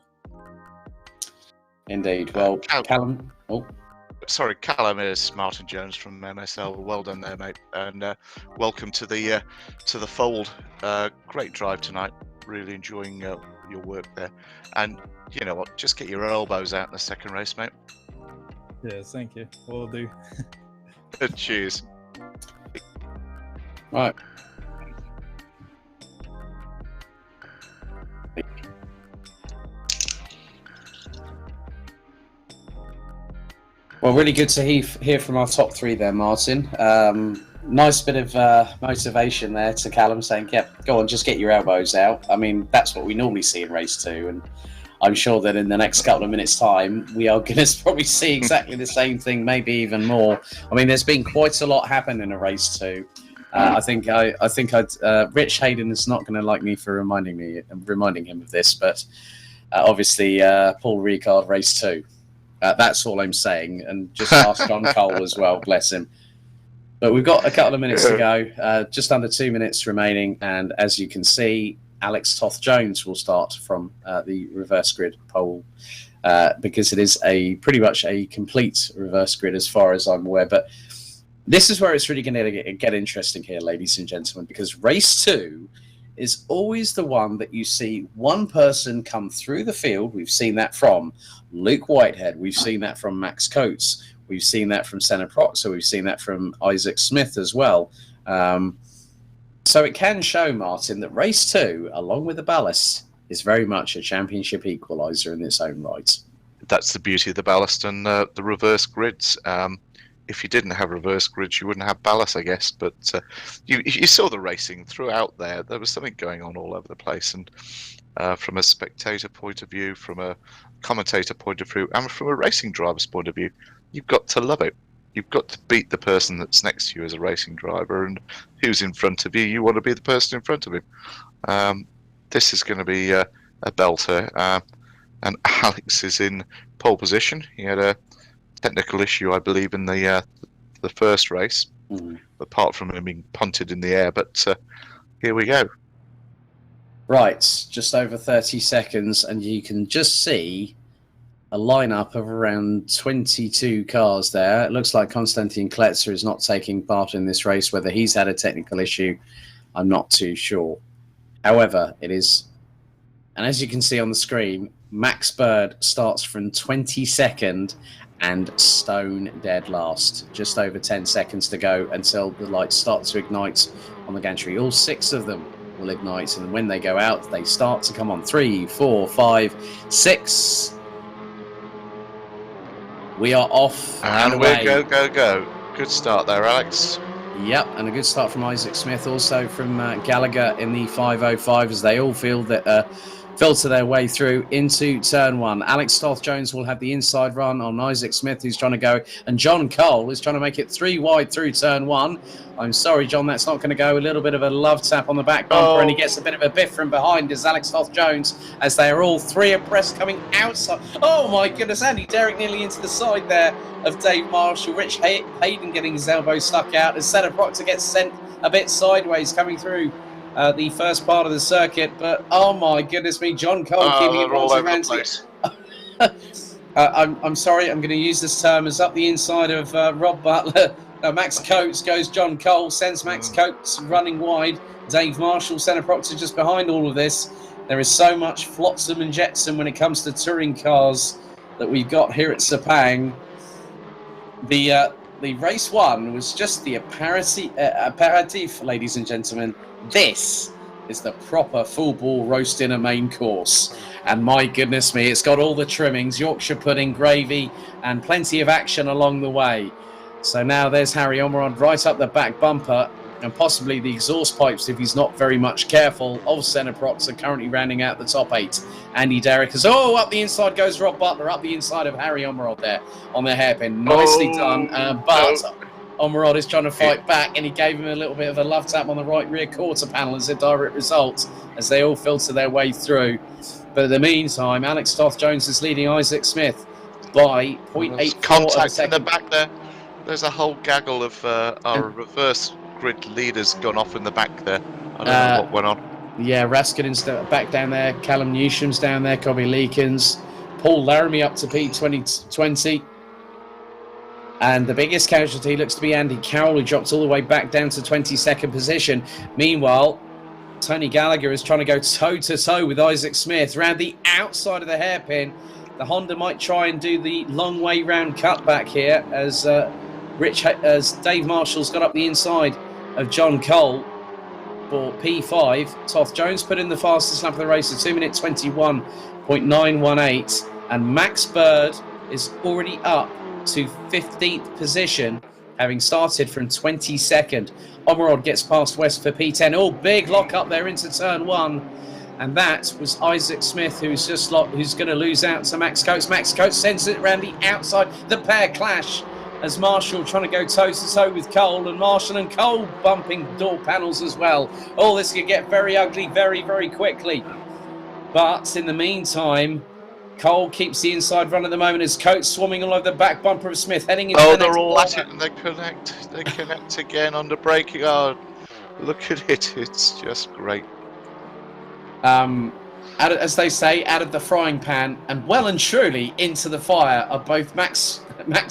Indeed. Well, Callum. Oh. Sorry, Callum is Martin Jones from MSL. Well done there, mate, and welcome to the fold. Great drive tonight. Really enjoying your work there. And you know what? Just get your elbows out in the second race, mate. Yes, thank you. Will do. Cheers. Right. Well, really good to hear from our top 3 there, Martin. Nice bit of motivation there to Callum saying, yeah, go on, just get your elbows out. I mean, that's what we normally see in race 2. And I'm sure that in the next couple of minutes' time, we are going to probably see exactly the same thing, maybe even more. I mean, there's been quite a lot happen in a race 2. I think Rich Hayden is not going to like me for reminding him of this, but obviously Paul Ricard race 2. That's all I'm saying, and just ask John Cole as well, bless him. But we've got a couple of minutes to go, just under 2 minutes remaining, and as you can see, Alex Toth-Jones will start from the reverse grid pole because it is pretty much a complete reverse grid as far as I'm aware. But this is where it's really going to get interesting here, ladies and gentlemen, because race 2 is always the one that you see one person come through the field. We've seen that from Luke Whitehead. We've seen that from Max Coates. We've seen that from Senna Proctor. We've seen that from Isaac Smith as well. So it can show, Martin, that race 2, along with the ballast, is very much a championship equaliser in its own right. That's the beauty of the ballast and the reverse grids. If you didn't have reverse grids, you wouldn't have ballast, I guess. But you saw the racing throughout there. There was something going on all over the place. And from a spectator point of view, from a commentator point of view, and from a racing driver's point of view, you've got to love it. You've got to beat the person that's next to you as a racing driver. And who's in front of you, you want to be the person in front of him. This is going to be a belter. And Alex is in pole position. He had a technical issue, I believe, in the first race, apart from him being punted in the air. But here we go. Right, just over 30 seconds, and you can just see a lineup of around 22 cars there. It looks like Konstantin Kletzer is not taking part in this race. Whether he's had a technical issue, I'm not too sure. However, it is, and as you can see on the screen, Max Bird starts from 22nd and stone dead last. Just over 10 seconds to go until the lights start to ignite on the gantry. All 6 of them will ignite, and when they go out, they start to come on. 3, 4, 5, 6. We are off and away. We're go. Good start there, Alex. Yep, and a good start from Isaac Smith, also from Gallagher in the 505, as they all feel that filter their way through into turn 1. Alex Toth-Jones will have the inside run on Isaac Smith, who's trying to go, and John Cole is trying to make it 3 wide through turn 1. I'm sorry, John, that's not going to go. A little bit of a love tap on the back bumper, and he gets a bit of a biff from behind as Alex Toth-Jones, as they are all 3 abreast coming outside. Oh my goodness, Andy Derrick nearly into the side there of Dave Marshall. Rich Hayden getting his elbow stuck out as Senna Proctor gets sent a bit sideways coming through the first part of the circuit, but oh my goodness me, John Cole keeping it all around. I'm sorry, I'm going to use this term as up the inside of Rob Butler. Max Coates goes John Cole, sends Max Coates running wide. Dave Marshall, Senna Proctor just behind all of this. There is so much flotsam and jetsam when it comes to touring cars that we've got here at Sepang. The race 1 was just the aperitif, ladies and gentlemen. This is the proper full ball roast dinner main course. And my goodness me, it's got all the trimmings, Yorkshire pudding, gravy, and plenty of action along the way. So now there's Harry Ormerod right up the back bumper, and possibly the exhaust pipes, if he's not very much careful, of Senna Prox are currently rounding out the top 8. Andy Derrick is, up the inside goes Rob Butler, up the inside of Harry Ormerod there on the hairpin. Nicely done, but Ormerod is trying to fight back, and he gave him a little bit of a love tap on the right rear quarter panel as a direct result, as they all filter their way through. But in the meantime, Alex Toth-Jones is leading Isaac Smith by 0.84 contact in the back there. There's a whole gaggle of our reverse grid leaders gone off in the back there. I don't know what went on. Yeah, Raskin's back down there. Callum Newsham's down there. Cobby Leakins. Paul Laramie up to P2020. And the biggest casualty looks to be Andy Carroll, who drops all the way back down to 22nd position. Meanwhile, Tony Gallagher is trying to go toe-to-toe with Isaac Smith round the outside of the hairpin. The Honda might try and do the long way round cutback here as Dave Marshall's got up the inside of John Cole for P5. Toth-Jones put in the fastest lap of the race at 2 minute 21.918, and Max Bird is already up to 15th position, having started from 22nd. Ormerod gets past West for P10. Oh, big lock up there into turn 1. And that was Isaac Smith, who's going to lose out to Max Coates. Max Coates sends it around the outside. The pair clash as Marshall trying to go toe-to-toe with Cole, and Marshall and Cole bumping door panels as well. Oh, this could get very ugly very, very quickly. But in the meantime, Cole keeps the inside run at the moment as Coates swarming all over the back bumper of Smith, heading into the next they're all block. at it, and they connect again under braking. Oh, look at it. It's just great. As they say, out of the frying pan and well and truly into the fire are both Max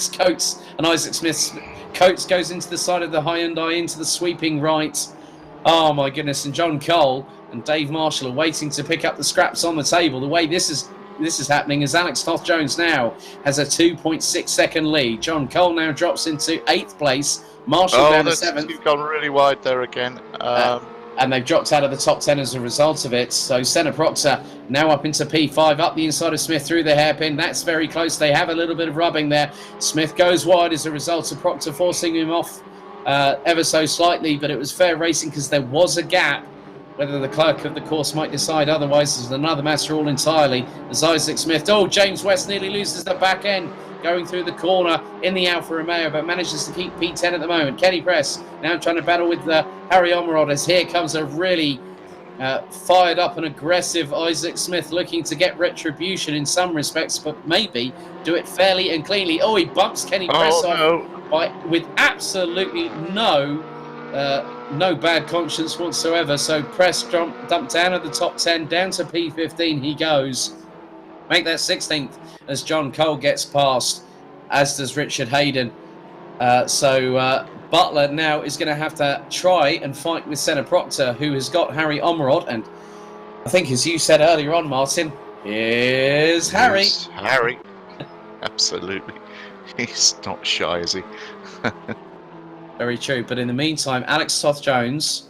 Coates and Isaac Smith. Coates goes into the side of the Hyundai, into the sweeping right. Oh my goodness! And John Cole and Dave Marshall are waiting to pick up the scraps on the table. The way this is happening is Alex Toth-Jones now has a 2.6 second lead. John Cole now drops into 8th place. Marshall down to 7th. You've gone really wide there again. And they've dropped out of the top 10 as a result of it. So Senna Proctor now up into P5, up the inside of Smith through the hairpin. That's very close. They have a little bit of rubbing there. Smith goes wide as a result of Proctor forcing him off ever so slightly, but it was fair racing because there was a gap. Whether the clerk of the course might decide otherwise is another matter all entirely. As Isaac Smith, James West nearly loses the back end going through the corner in the Alfa Romeo, but manages to keep P10 at the moment. Kenny Press now trying to battle with Harry Ormerod as here comes a really fired up and aggressive Isaac Smith looking to get retribution in some respects, but maybe do it fairly and cleanly. Oh, he bumps Kenny Press off with absolutely no bad conscience whatsoever. So Press dumped down at the top 10, down to P15 he goes. Make that 16th as John Cole gets past, as does Richard Hayden. Butler now is going to have to try and fight with Senna Proctor, who has got Harry Ormerod. And I think, as you said earlier on, Martin, here's Harry. Here's Harry. Absolutely. He's not shy, is he? Very true. But in the meantime, Alex Toth-Jones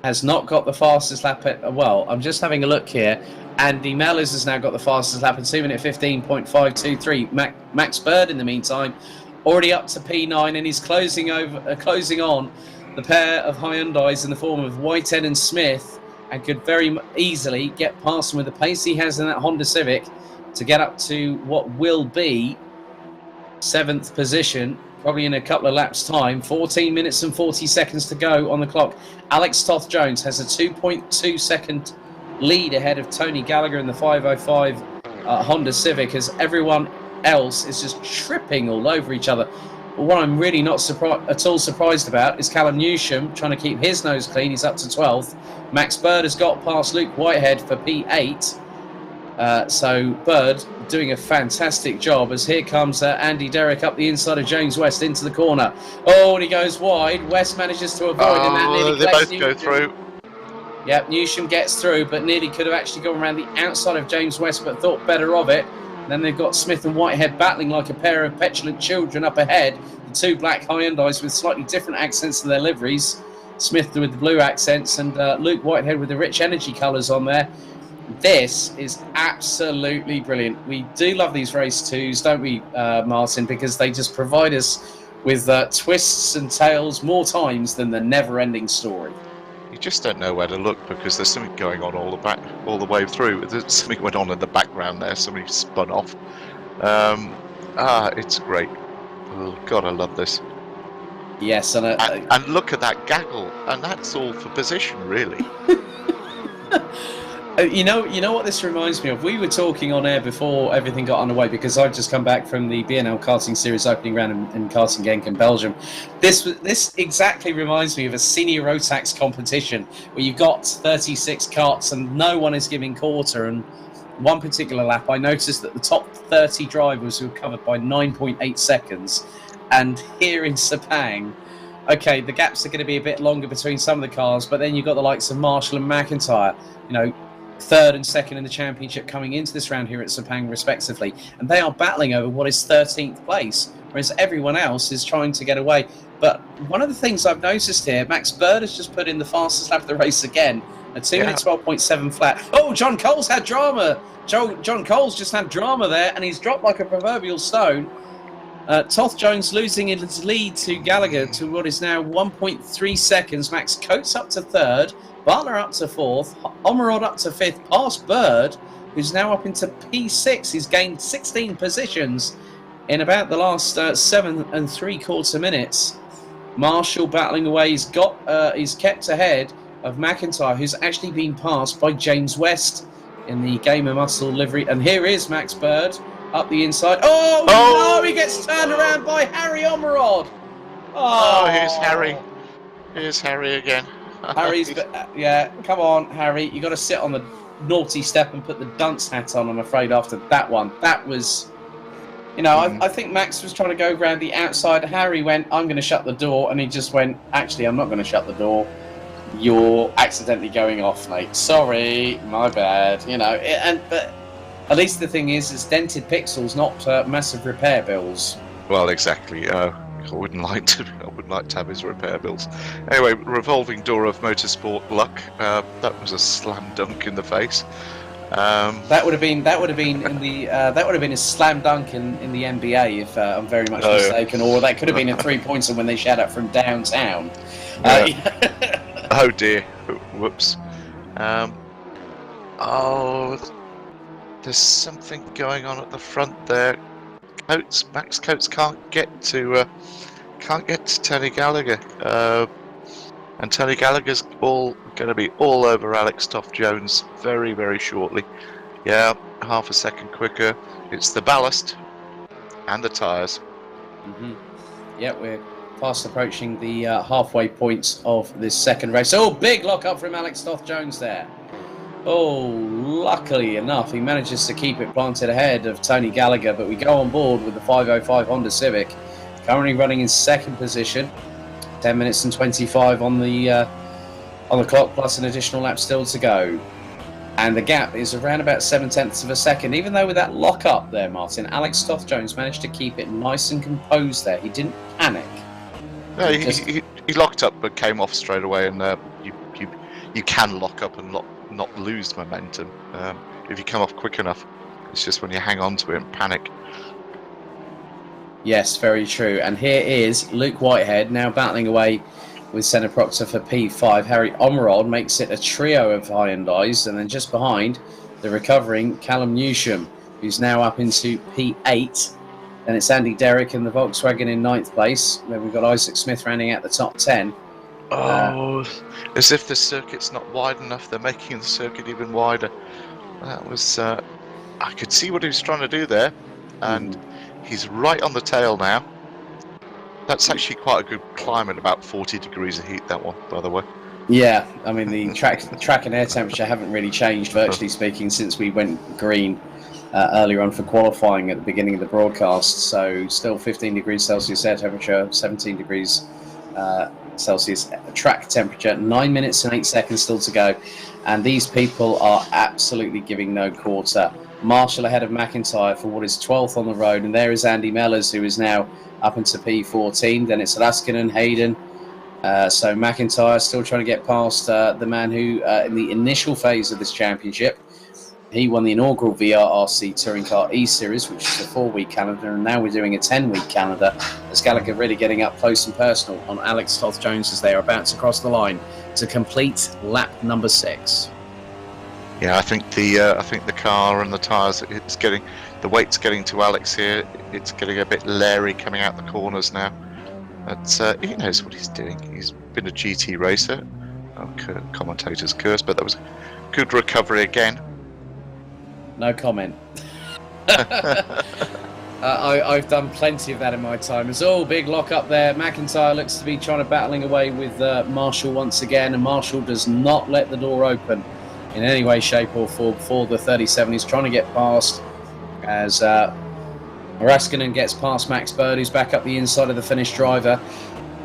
has not got the fastest lap. I'm just having a look here. Andy Mellors has now got the fastest lap in 2 minute 15.523. Max Bird, in the meantime, already up to P9, and he's closing on the pair of Hyundais in the form of Whitehead and Smith, and could very easily get past him with the pace he has in that Honda Civic to get up to what will be 7th position, probably in a couple of laps' time. 14 minutes and 40 seconds to go on the clock. Alex Toth-Jones has a 2.2 second lead ahead of Tony Gallagher in the 505 Honda Civic, as everyone else is just tripping all over each other. But what I'm really not surprised about is Callum Newsham trying to keep his nose clean. He's up to 12th. Max Bird has got past Luke Whitehead for P8. So Bird doing a fantastic job, as here comes Andy Derrick up the inside of James West into the corner. Oh, and he goes wide. West manages to avoid him. And they both go through. Yep, Newsham gets through, but nearly could have actually gone around the outside of James West, but thought better of it. And then they've got Smith and Whitehead battling like a pair of petulant children up ahead. The two black Hyundais with slightly different accents to their liveries. Smith with the blue accents and Luke Whitehead with the rich energy colours on there. This is absolutely brilliant. We do love these race twos, don't we, Martin? Because they just provide us with twists and tales more times than the never-ending story. You just don't know where to look because there's something going on all the way through. There's something went on in the background there. Somebody spun off. It's great. Oh God, I love this. Yes, and look at that gaggle, and that's all for position, really. You know what this reminds me of? We were talking on air before everything got underway because I've just come back from the BNL Karting Series opening round in Karting Genk in Belgium. This exactly reminds me of a senior Rotax competition where you've got 36 karts and no one is giving quarter. And one particular lap, I noticed that the top 30 drivers were covered by 9.8 seconds. And here in Sepang, okay, the gaps are going to be a bit longer between some of the cars, but then you've got the likes of Marshall and McIntyre, third and second in the championship coming into this round here at Sepang respectively, and they are battling over what is 13th place, whereas everyone else is trying to get away. But one of the things I've noticed here, Max Bird has just put in the fastest lap of the race again, a 2-minute 12.7 flat. Oh, John Cole's had drama. John Cole's just had drama there, and he's dropped like a proverbial stone. Toth Jones losing his lead to Gallagher to what is now 1.3 seconds. Max Coates up to third, Bartler up to fourth, Omerod up to fifth, past Bird, who's now up into P6. He's gained 16 positions in about the last 7 3/4 minutes. Marshall battling away. He's kept ahead of McIntyre, who's actually been passed by James West in the Gamer Muscle livery. And here is Max Bird up the inside. Oh, no, he gets turned around by Harry Omerod. Oh, here's Harry. Here's Harry again. Harry's, yeah, come on, Harry. You got to sit on the naughty step and put the dunce hat on, I'm afraid, after that one. That was, I think Max was trying to go around the outside. Harry went, I'm going to shut the door. And he just went, actually, I'm not going to shut the door. You're accidentally going off, mate. Sorry, my bad. But at least the thing is, it's dented pixels, not massive repair bills. Well, exactly. I wouldn't like to have his repair bills. Anyway, revolving door of motorsport luck. That was a slam dunk in the face. That would have been a slam dunk in the NBA if I'm very much mistaken, or that could have been a 3-pointer when they shout out from downtown. Oh dear! Whoops. There's something going on at the front there. Max Coates can't get to Tony Gallagher, and Tony Gallagher's going to be all over Alex Toft Jones very, very shortly. Yeah, half a second quicker. It's the ballast and the tyres. Yeah, we're fast approaching the halfway point of this second race. Oh, big lock up from Alex Toft Jones there. Oh, luckily enough, he manages to keep it planted ahead of Tony Gallagher, but we go on board with the 505 Honda Civic, currently running in second position, 10 minutes and 25 on the clock, plus an additional lap still to go. And the gap is around about 7/10 of a second. Even though with that lock up there, Martin, Alex Toth Jones managed to keep it nice and composed there. He didn't panic. No, he locked up but came off straight away, and you can lock up and not lose momentum if you come off quick enough. It's just when you hang on to it and panic. Yes, very true. And here is Luke Whitehead now battling away with Senna Proctor for P5. Harry Omerod makes it a trio of Hyundais, and then just behind, the recovering Callum Newsham, who's now up into P8. Then it's Andy Derrick and the Volkswagen in 9th place. Then we've got Isaac Smith rounding out the top 10. As if the circuit's not wide enough, they're making the circuit even wider. That was, I could see what he was trying to do there, and he's right on the tail now. That's actually quite a good climb at about 40 degrees of heat, that one, by the way. Yeah, I mean, the track and air temperature haven't really changed, virtually speaking, since we went green earlier on for qualifying at the beginning of the broadcast. So still 15 degrees Celsius air temperature, 17 degrees Celsius track temperature, 9 minutes and 8 seconds still to go. And these people are absolutely giving no quarter. Marshall ahead of McIntyre for what is 12th on the road. And there is Andy Mellors, who is now up into P14. Then it's Laskin and Hayden. So McIntyre still trying to get past the man who, in the initial phase of this championship, He won the inaugural VRRC Touring Car eSeries, which is a 4-week calendar, and now we're doing a 10-week calendar, as Gallagher really getting up close and personal on Alex Toth-Jones as they are about to cross the line to complete lap number 6. Yeah, I think the car and the tyres, the weight's getting to Alex here. It's getting a bit leery coming out the corners now. But he knows what he's doing. He's been a GT racer. Commentators curse, but that was a good recovery again. No comment. I've done plenty of that in my time. It's all big lock up there. McIntyre looks to be trying to battling away with Marshall once again, and Marshall does not let the door open in any way, shape or form for the 37. He's trying to get past as Raskinen gets past Max Bird, who's back up the inside of the Finnish driver.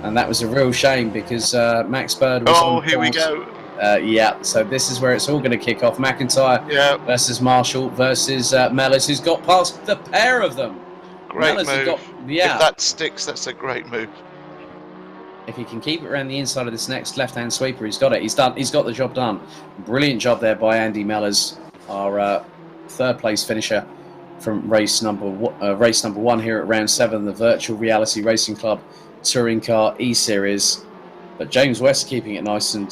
And that was a real shame because Max Bird was on here we course. go. Yeah, so this is where it's all going to kick off. McIntyre versus Marshall versus Mellors, who's got past the pair of them. Great Mellors move. If that sticks, that's a great move. If he can keep it around the inside of this next left-hand sweeper, he's got it. He's got the job done. Brilliant job there by Andy Mellors, our third-place finisher from race number 1 here at round 7, the Virtual Reality Racing Club Touring Car eSeries. But James West keeping it nice and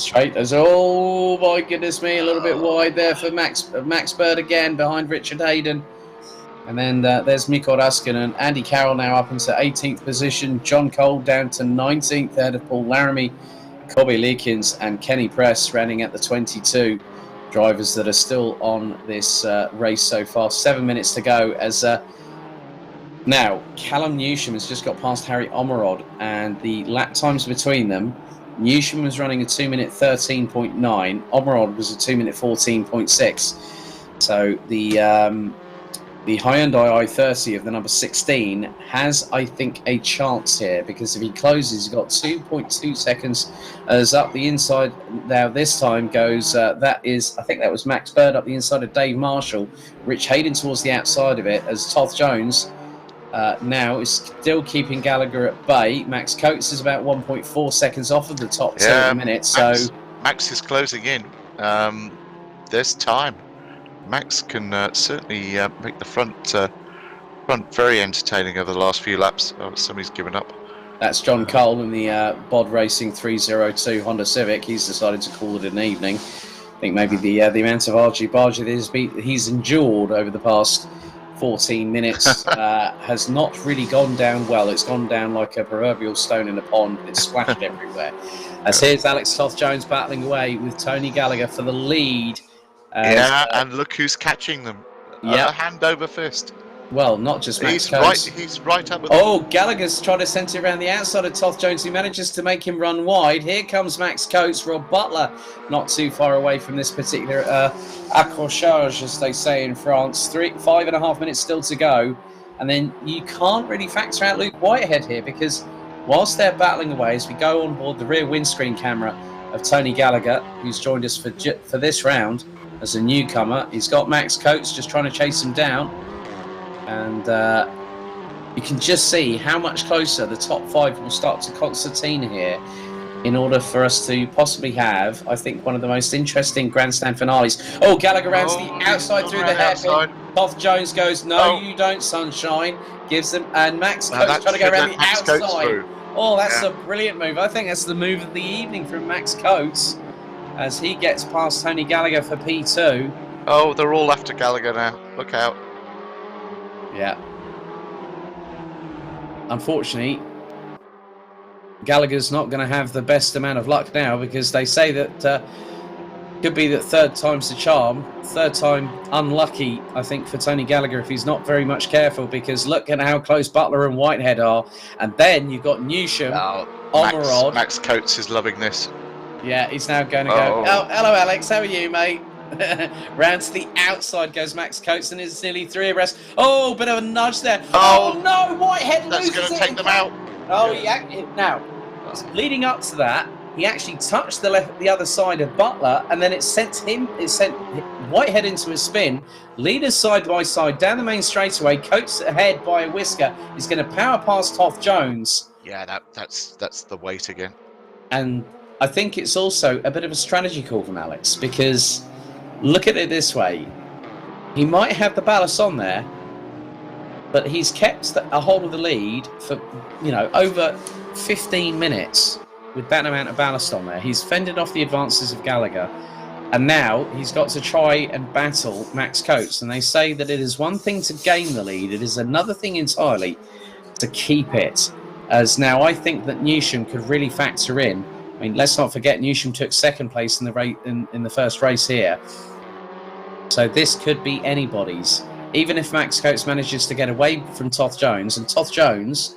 straight. As oh my goodness me, a little bit wide there for Max Bird again behind Richard Hayden. And then there's Mikko Raskinen. Andy Carroll now up into 18th position. John Cole down to 19th ahead of Paul Laramie, Kobe Leakins and Kenny Press running at the 22 drivers that are still on this race so far. 7 minutes to go as now Callum Newsham has just got past Harry Omerod, and the lap times between them, Newsham was running a 2-minute 13.9, Omerod was a 2-minute 14.6. So the Hyundai i30 of the number 16 has, I think, a chance here, because if he closes, he's got 2.2 seconds as up the inside. Now this time goes, I think that was Max Bird up the inside of Dave Marshall. Rich Hayden towards the outside of it as Toth-Jones now is still keeping Gallagher at bay. Max Coates is about 1.4 seconds off of the top 7 minutes. So Max is closing in. There's time. Max can certainly make the front very entertaining over the last few laps. Oh, somebody's given up. That's John Cole in the Bod Racing 302 Honda Civic. He's decided to call it an evening. I think maybe the amount of argy-bargy he's endured over the past 14 minutes has not really gone down well. It's gone down like a proverbial stone in a pond. It's splashed everywhere. As here's Alex Toth-Jones battling away with Tony Gallagher for the lead. And look who's catching them. Hand over fist. Well, not just Max Coates. He's right up with Gallagher's trying to centre around the outside of Toth-Jones, who manages to make him run wide. Here comes Max Coates. Rob Butler not too far away from this particular accrochage, as they say in France. 5.5 minutes still to go. And then you can't really factor out Luke Whitehead here, because whilst they're battling away, as we go on board the rear windscreen camera of Tony Gallagher, who's joined us for this round as a newcomer, he's got Max Coates just trying to chase him down. And you can just see how much closer the top 5 will start to concertina here in order for us to possibly have, I think, one of the most interesting grandstand finales. Oh, Gallagher rounds the outside through the hairpin. Toth-Jones goes, no, you don't, sunshine. Gives them, and Max Coates trying to go around the outside. Oh, that's a brilliant move. I think that's the move of the evening from Max Coates as he gets past Tony Gallagher for P2. Oh, they're all after Gallagher now. Look out. Yeah. Unfortunately, Gallagher's not going to have the best amount of luck now, because they say that could be that third time's the charm. Third time unlucky, I think, for Tony Gallagher if he's not very much careful, because look at how close Butler and Whitehead are. And then you've got Newsham, Omerod. Max Coates is loving this. Yeah, he's now going to go, oh, hello, Alex. How are you, mate? Round to the outside goes Max Coates, and it's nearly 3 abreast. Oh, bit of a nudge there. Oh no, Whitehead loses it. That's going to take them out. Oh, now, leading up to that, he actually touched the other side of Butler, and then it sent Whitehead into a spin. Leaders side by side down the main straightaway. Coates ahead by a whisker. He's going to power past Toth-Jones. Yeah, that's the weight again. And I think it's also a bit of a strategy call from Alex, because look at it this way. He might have the ballast on there, but he's kept a hold of the lead for, over 15 minutes with that amount of ballast on there. He's fended off the advances of Gallagher, and now he's got to try and battle Max Coates. And they say that it is one thing to gain the lead, it is another thing entirely to keep it. As now, I think that Newsham could really factor in. I mean, let's not forget Newsham took second place in the first race here. So this could be anybody's. Even if Max Coates manages to get away from Toth Jones, and Toth Jones,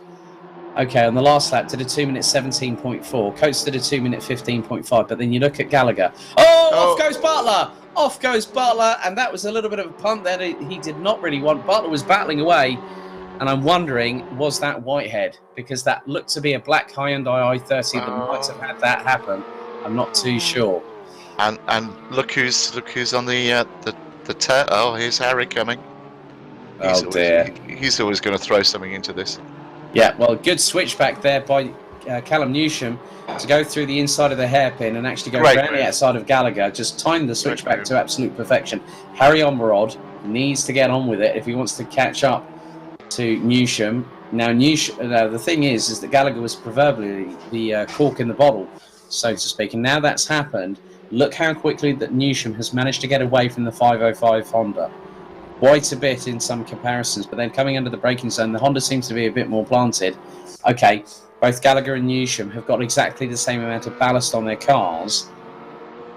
okay, on the last lap did a 2 minute 17.4. Coates did a 2 minute 15.5. But then you look at Gallagher. Off goes Butler! Off goes Butler, and that was a little bit of a punt there. He did not really want. Butler was battling away, and I'm wondering, was that Whitehead? Because that looked to be a black Hyundai i30 that might have had that happen. I'm not too sure. And look who's on the tail. Oh, here's Harry coming. He's always going to throw something into this. Yeah, well, good switchback there by Callum Newsham to go through the inside of the hairpin and actually go around the outside of Gallagher. Just timed the switchback to absolute perfection. Harry Ormerod needs to get on with it if he wants to catch up to Newsham. Now, the thing is that Gallagher was proverbially the cork in the bottle, so to speak. And now that's happened. Look how quickly that Newsham has managed to get away from the 505 Honda. Quite a bit in some comparisons, but then coming under the braking zone, the Honda seems to be a bit more planted. Okay, both Gallagher and Newsham have got exactly the same amount of ballast on their cars,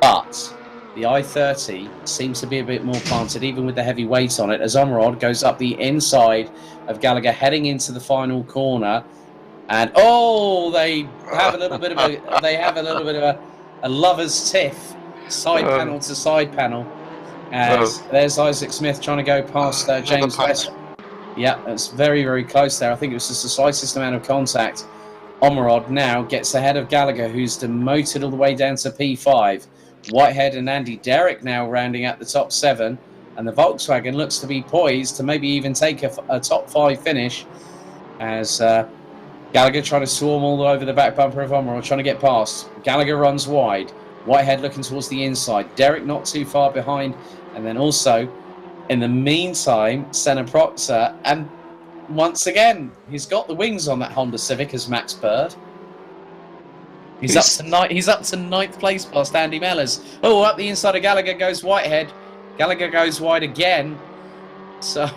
but the i30 seems to be a bit more planted, even with the heavy weight on it, as Ormerod goes up the inside of Gallagher, heading into the final corner, and they have a little bit of a lover's tiff, side panel to side panel. As there's Isaac Smith trying to go past James West. Yeah, it's very, very close there. I think it was just the slightest amount of contact. Ormerod now gets ahead of Gallagher, who's demoted all the way down to P5. Whitehead and Andy Derrick now rounding out the top 7. And the Volkswagen looks to be poised to maybe even take a top 5 finish. As Gallagher trying to swarm all over the back bumper of Ormerod, trying to get past. Gallagher runs wide. Whitehead looking towards the inside. Derrick not too far behind. And then also, in the meantime, Senna Proxer. And once again, he's got the wings on that Honda Civic as Max Bird. He's up to ninth place past Andy Mellors. Oh, up the inside of Gallagher goes Whitehead. Gallagher goes wide again. So,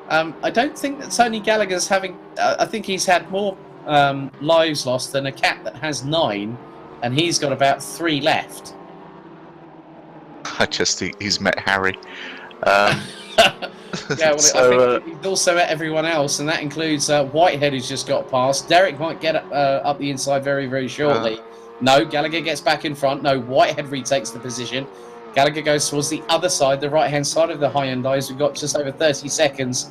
I don't think that Tony Gallagher's having... I think he's had more lives lost than a cat that has 9. And he's got about 3 left. He's met Harry. Yeah, well, I think he's also met everyone else, and that includes Whitehead, who's just got past. Derrick might get up the inside very, very shortly. No, Gallagher gets back in front. No, Whitehead retakes the position. Gallagher goes towards the other side, the right-hand side of the Hyundais. We've got just over 30 seconds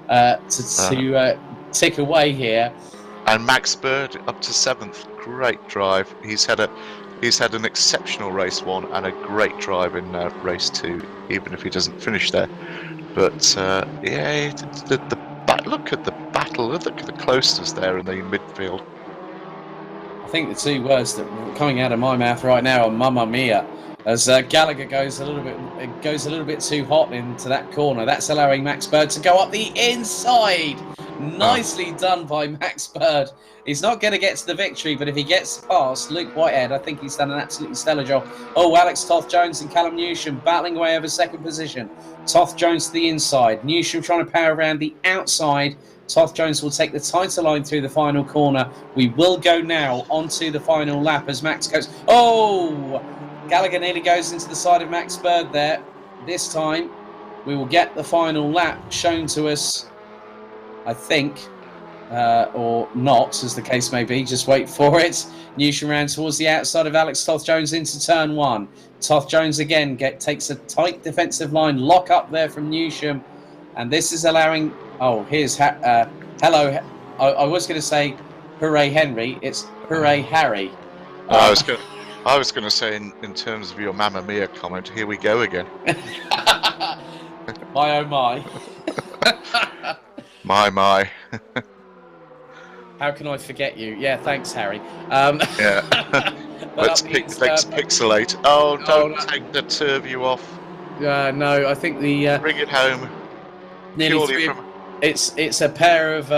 to tick away here. And Max Bird up to 7th. Great drive. He's had an exceptional race 1 and a great drive in race 2, even if he doesn't finish there. But look at the battle. Look at the closeness there in the midfield. I think the 2 words that are coming out of my mouth right now are "Mamma Mia." As Gallagher goes a little bit too hot into that corner. That's allowing Max Bird to go up the inside. Nicely done by Max Bird. He's not going to get to the victory, but if he gets past Luke Whitehead, I think he's done an absolutely stellar job. Oh, Alex Toth Jones and Callum Newsham battling away over second position. Toth Jones to the inside. Newsham trying to power around the outside. Toth Jones will take the title line through the final corner. We will go now onto the final lap as Max goes. Oh! Gallagher nearly goes into the side of Max Bird there. This time, we will get the final lap shown to us, I think, or not, as the case may be. Just wait for it. Newsham round towards the outside of Alex Toth Jones into turn 1. Toth Jones again takes a tight defensive line. Lock up there from Newsham. And this is allowing... Oh, here's... hello. I was going to say hooray Henry. It's hooray Harry. I was going to say, in terms of your Mamma Mia comment, here we go again. My oh my. My. How can I forget you? Yeah, thanks, Harry. Yeah. Let's pixelate. Oh, don't take the turbo off. No, I think the Bring it home. nearly Purely three. from It's a pair of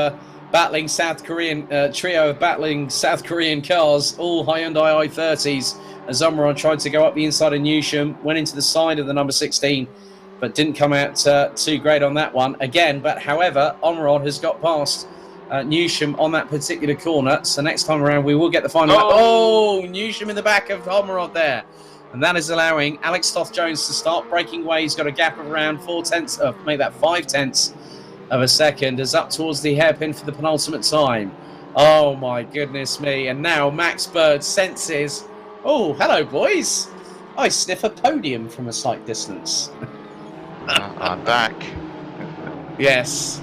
battling South Korean trio of battling South Korean cars, all Hyundai i30s. As Omron tried to go up the inside of Newsham, went into the side of the number 16, but didn't come out too great on that one again. But however, Omron has got past Newsham on that particular corner. So next time around, we will get the final lap. Oh, Newsham in the back of Omron there. And that is allowing Alex Toth-Jones to start breaking away. He's got a gap of around 5 tenths of a second, is up towards the hairpin for the penultimate time. Oh my goodness me. And now Max Bird senses, oh, hello boys. I sniff a podium from a slight distance. I'm back. Yes.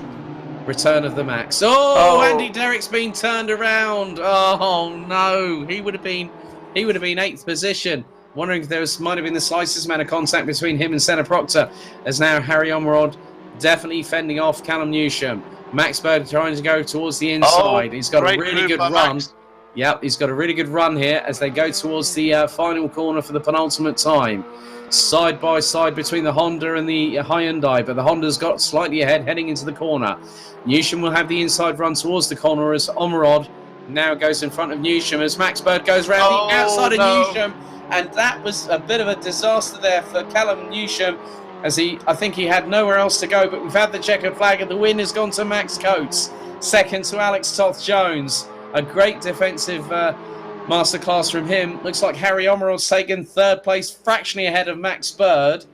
Return of the Max. Oh, Andy Derrick's been turned around. Oh no. He would have been 8th position. Wondering if might have been the slightest amount of contact between him and Senna Proctor, as now Harry Omrod definitely fending off Callum Newsham. Max Bird trying to go towards the inside. He's got a really good run. Max. Yep, he's got a really good run here as they go towards the final corner for the penultimate time. Side by side between the Honda and the Hyundai, but the Honda's got slightly ahead heading into the corner. Newsham will have the inside run towards the corner as Omrod now goes in front of Newsham as Max Bird goes round the outside of Newsham. And that was a bit of a disaster there for Callum Newsham, as I think he had nowhere else to go. But we've had the checkered flag, and the win has gone to Max Coates. Second to Alex Toth-Jones. A great defensive masterclass from him. Looks like Harry Omerod's taken 3rd place, fractionally ahead of Max Bird.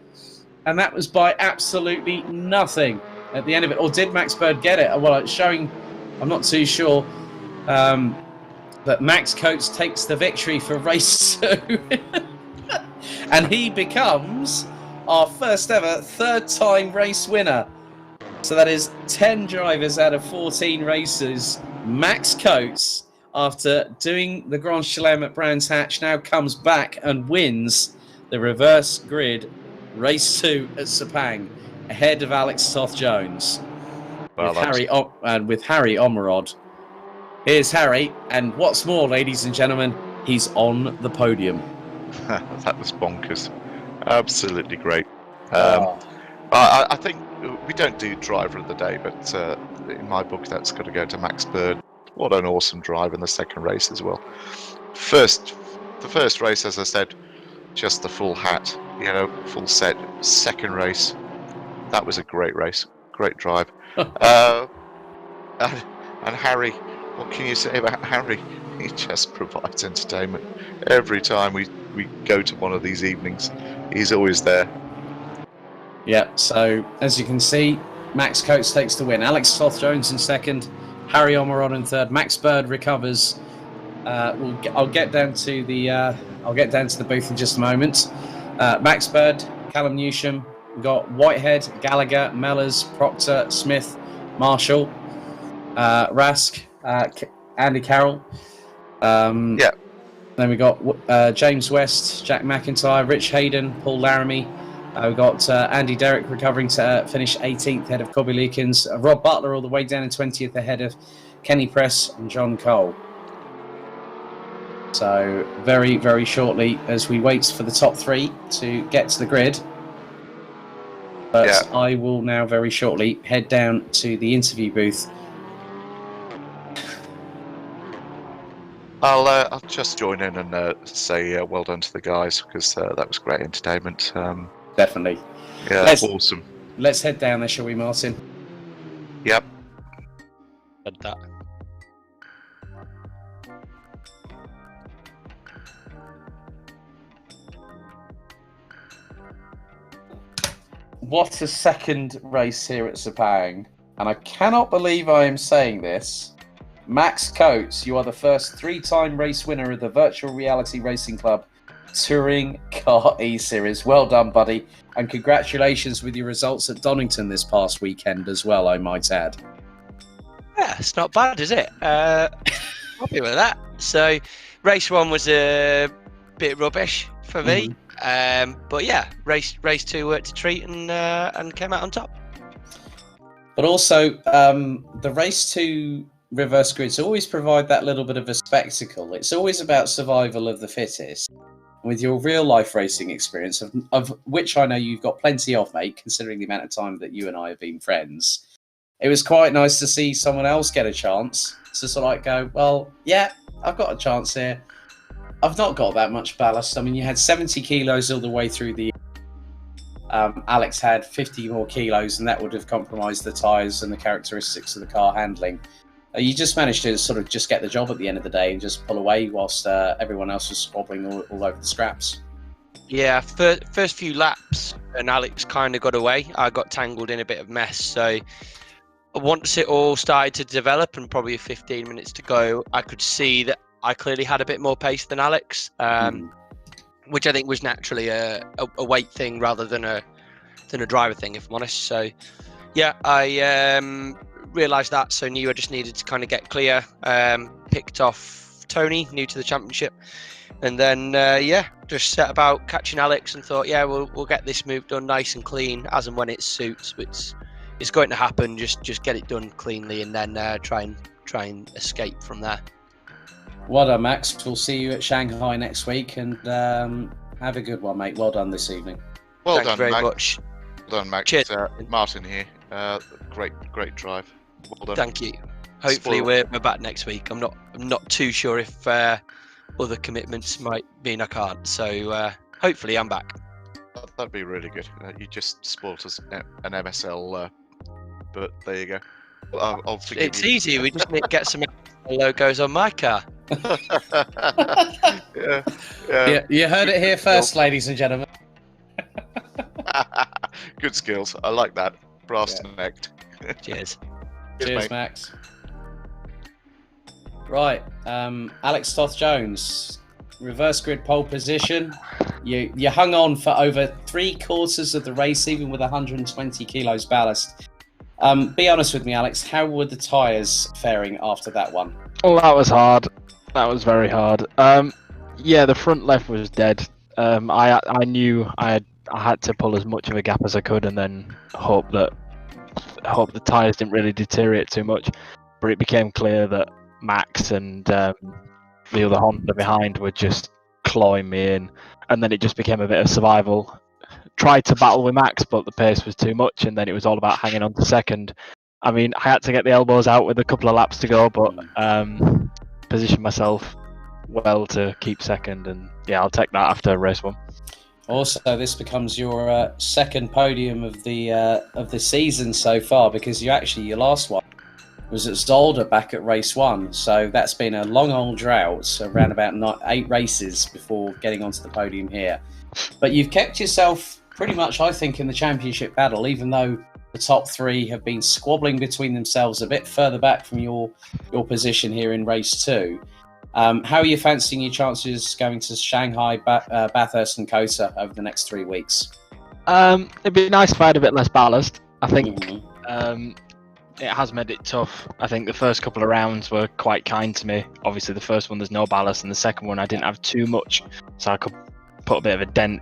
And that was by absolutely nothing at the end of it. Or did Max Bird get it? Well, it's showing, I'm not too sure. But Max Coates takes the victory for race 2. And he becomes our first ever 3rd time race winner. So that is 10 drivers out of 14 races. Max Coates, after doing the Grand Chelem at Brands Hatch, now comes back and wins the reverse grid race 2 at Sepang, ahead of Alex Toth-Jones. With Harry Omrod. Here's Harry, and what's more, ladies and gentlemen, he's on the podium. That was bonkers. Absolutely great. I think we don't do driver of the day, but in my book, that's got to go to Max Bird. What an awesome drive in the second race as well. The first race, as I said, just the full hat, full set. Second race, that was a great race, great drive. And Harry. What can you say about Harry? He just provides entertainment. Every time we go to one of these evenings, he's always there. Yeah, so as you can see, Max Coates takes the win. Alex Toth-Jones in second, Harry Omrod in third. Max Bird recovers. I'll get down to the booth in just a moment. Max Bird, Callum Newsham, we've got Whitehead, Gallagher, Mellors, Proctor, Smith, Marshall, Rask, Andy Carroll. Then we got James West, Jack McIntyre, Rich Hayden, Paul Laramie. We've got Andy Derrick recovering to finish 18th ahead of Cobby Leakins. Rob Butler all the way down in 20th ahead of Kenny Press and John Cole. So very, very shortly as we wait for the top 3 to get to the grid. But I will now very shortly head down to the interview booth. I'll just join in and say well done to the guys, because that was great entertainment. Definitely. Yeah, awesome. Let's head down there, shall we, Martin? Yep. Said that. What a second race here at Sepang. And I cannot believe I am saying this. Max Coates, you are the first 3-time race winner of the Virtual Reality Racing Club Touring Car eSeries. Well done, buddy. And congratulations with your results at Donington this past weekend as well, I might add. Yeah, it's not bad, is it? Happy with that. So, race 1 was a bit rubbish for me. But yeah, race 2 worked a treat and came out on top. But also, the race 2 reverse grids always provide that little bit of a spectacle. It's always about survival of the fittest. with your real life racing experience, of which I know you've got plenty of, mate, considering the amount of time that you and I have been friends, it was quite nice to see someone else get a chance to sort of like go, well, yeah, I've got a chance here. I've not got that much ballast. I mean, you had 70 kilos all the way through the Alex had 50 more kilos, and that would have compromised the tyres and the characteristics of the car handling. You just managed to sort of just get the job at the end of the day and just pull away whilst everyone else was squabbling all over the scraps. Yeah, first few laps, and Alex kind of got away. I got tangled in a bit of mess. So once it all started to develop, and probably 15 minutes to go, I could see that I clearly had a bit more pace than Alex, which I think was naturally a weight thing rather than a driver thing, if I'm honest. So yeah, I realised that, so knew I just needed to kind of get clear. Picked off Tony, new to the championship, and then just set about catching Alex and thought, yeah, we'll get this move done nice and clean as and when it suits. It's going to happen. Just get it done cleanly, and then try and escape from there. Well done, Max. We'll see you at Shanghai next week, and have a good one, mate. Well done this evening. Well Thank done, you very Max. much. Well done, Max. Cheers. Martin here. Great drive. Well done. Thank you. Hopefully we're back next week. I'm not too sure if other commitments might mean I can't. So hopefully I'm back. That'd be really good. You just spoilt us an MSL, but there you go. I'll forgive It's you. easy. We just need to get some logos on my car. Yeah. You heard it here first, ladies and gentlemen. Good skills. I like that. Brass necked. Cheers. Cheers, mate. Max. Right, Alex Toth-Jones, reverse grid pole position. You hung on for over 3/4 of the race, even with 120 kilos ballast. Be honest with me, Alex. How were the tyres faring after that one? Well, that was hard. That was very hard. Yeah, the front left was dead. I knew I had to pull as much of a gap as I could, and then hope the tyres didn't really deteriorate too much. But it became clear that Max and the other Honda behind were just clawing me in, and then it just became a bit of survival. Tried to battle with Max, but the pace was too much, and then it was all about hanging on to second. I mean, I had to get the elbows out with a couple of laps to go, but positioned myself well to keep second, and yeah, I'll take that after race one. Also, this becomes your second podium of the season so far, because your last one was at Zolder back at race one. So that's been a long old drought, around about 8 races before getting onto the podium here. But you've kept yourself pretty much, I think, in the championship battle, even though the top 3 have been squabbling between themselves a bit further back from your position here in race 2. How are you fancying your chances going to Shanghai, Bathurst and Kota over the next 3 weeks? It'd be nice if I had a bit less ballast. I think it has made it tough. I think the first couple of rounds were quite kind to me. Obviously, the first one there's no ballast, and the second one I didn't have too much, so I could put a bit of a dent.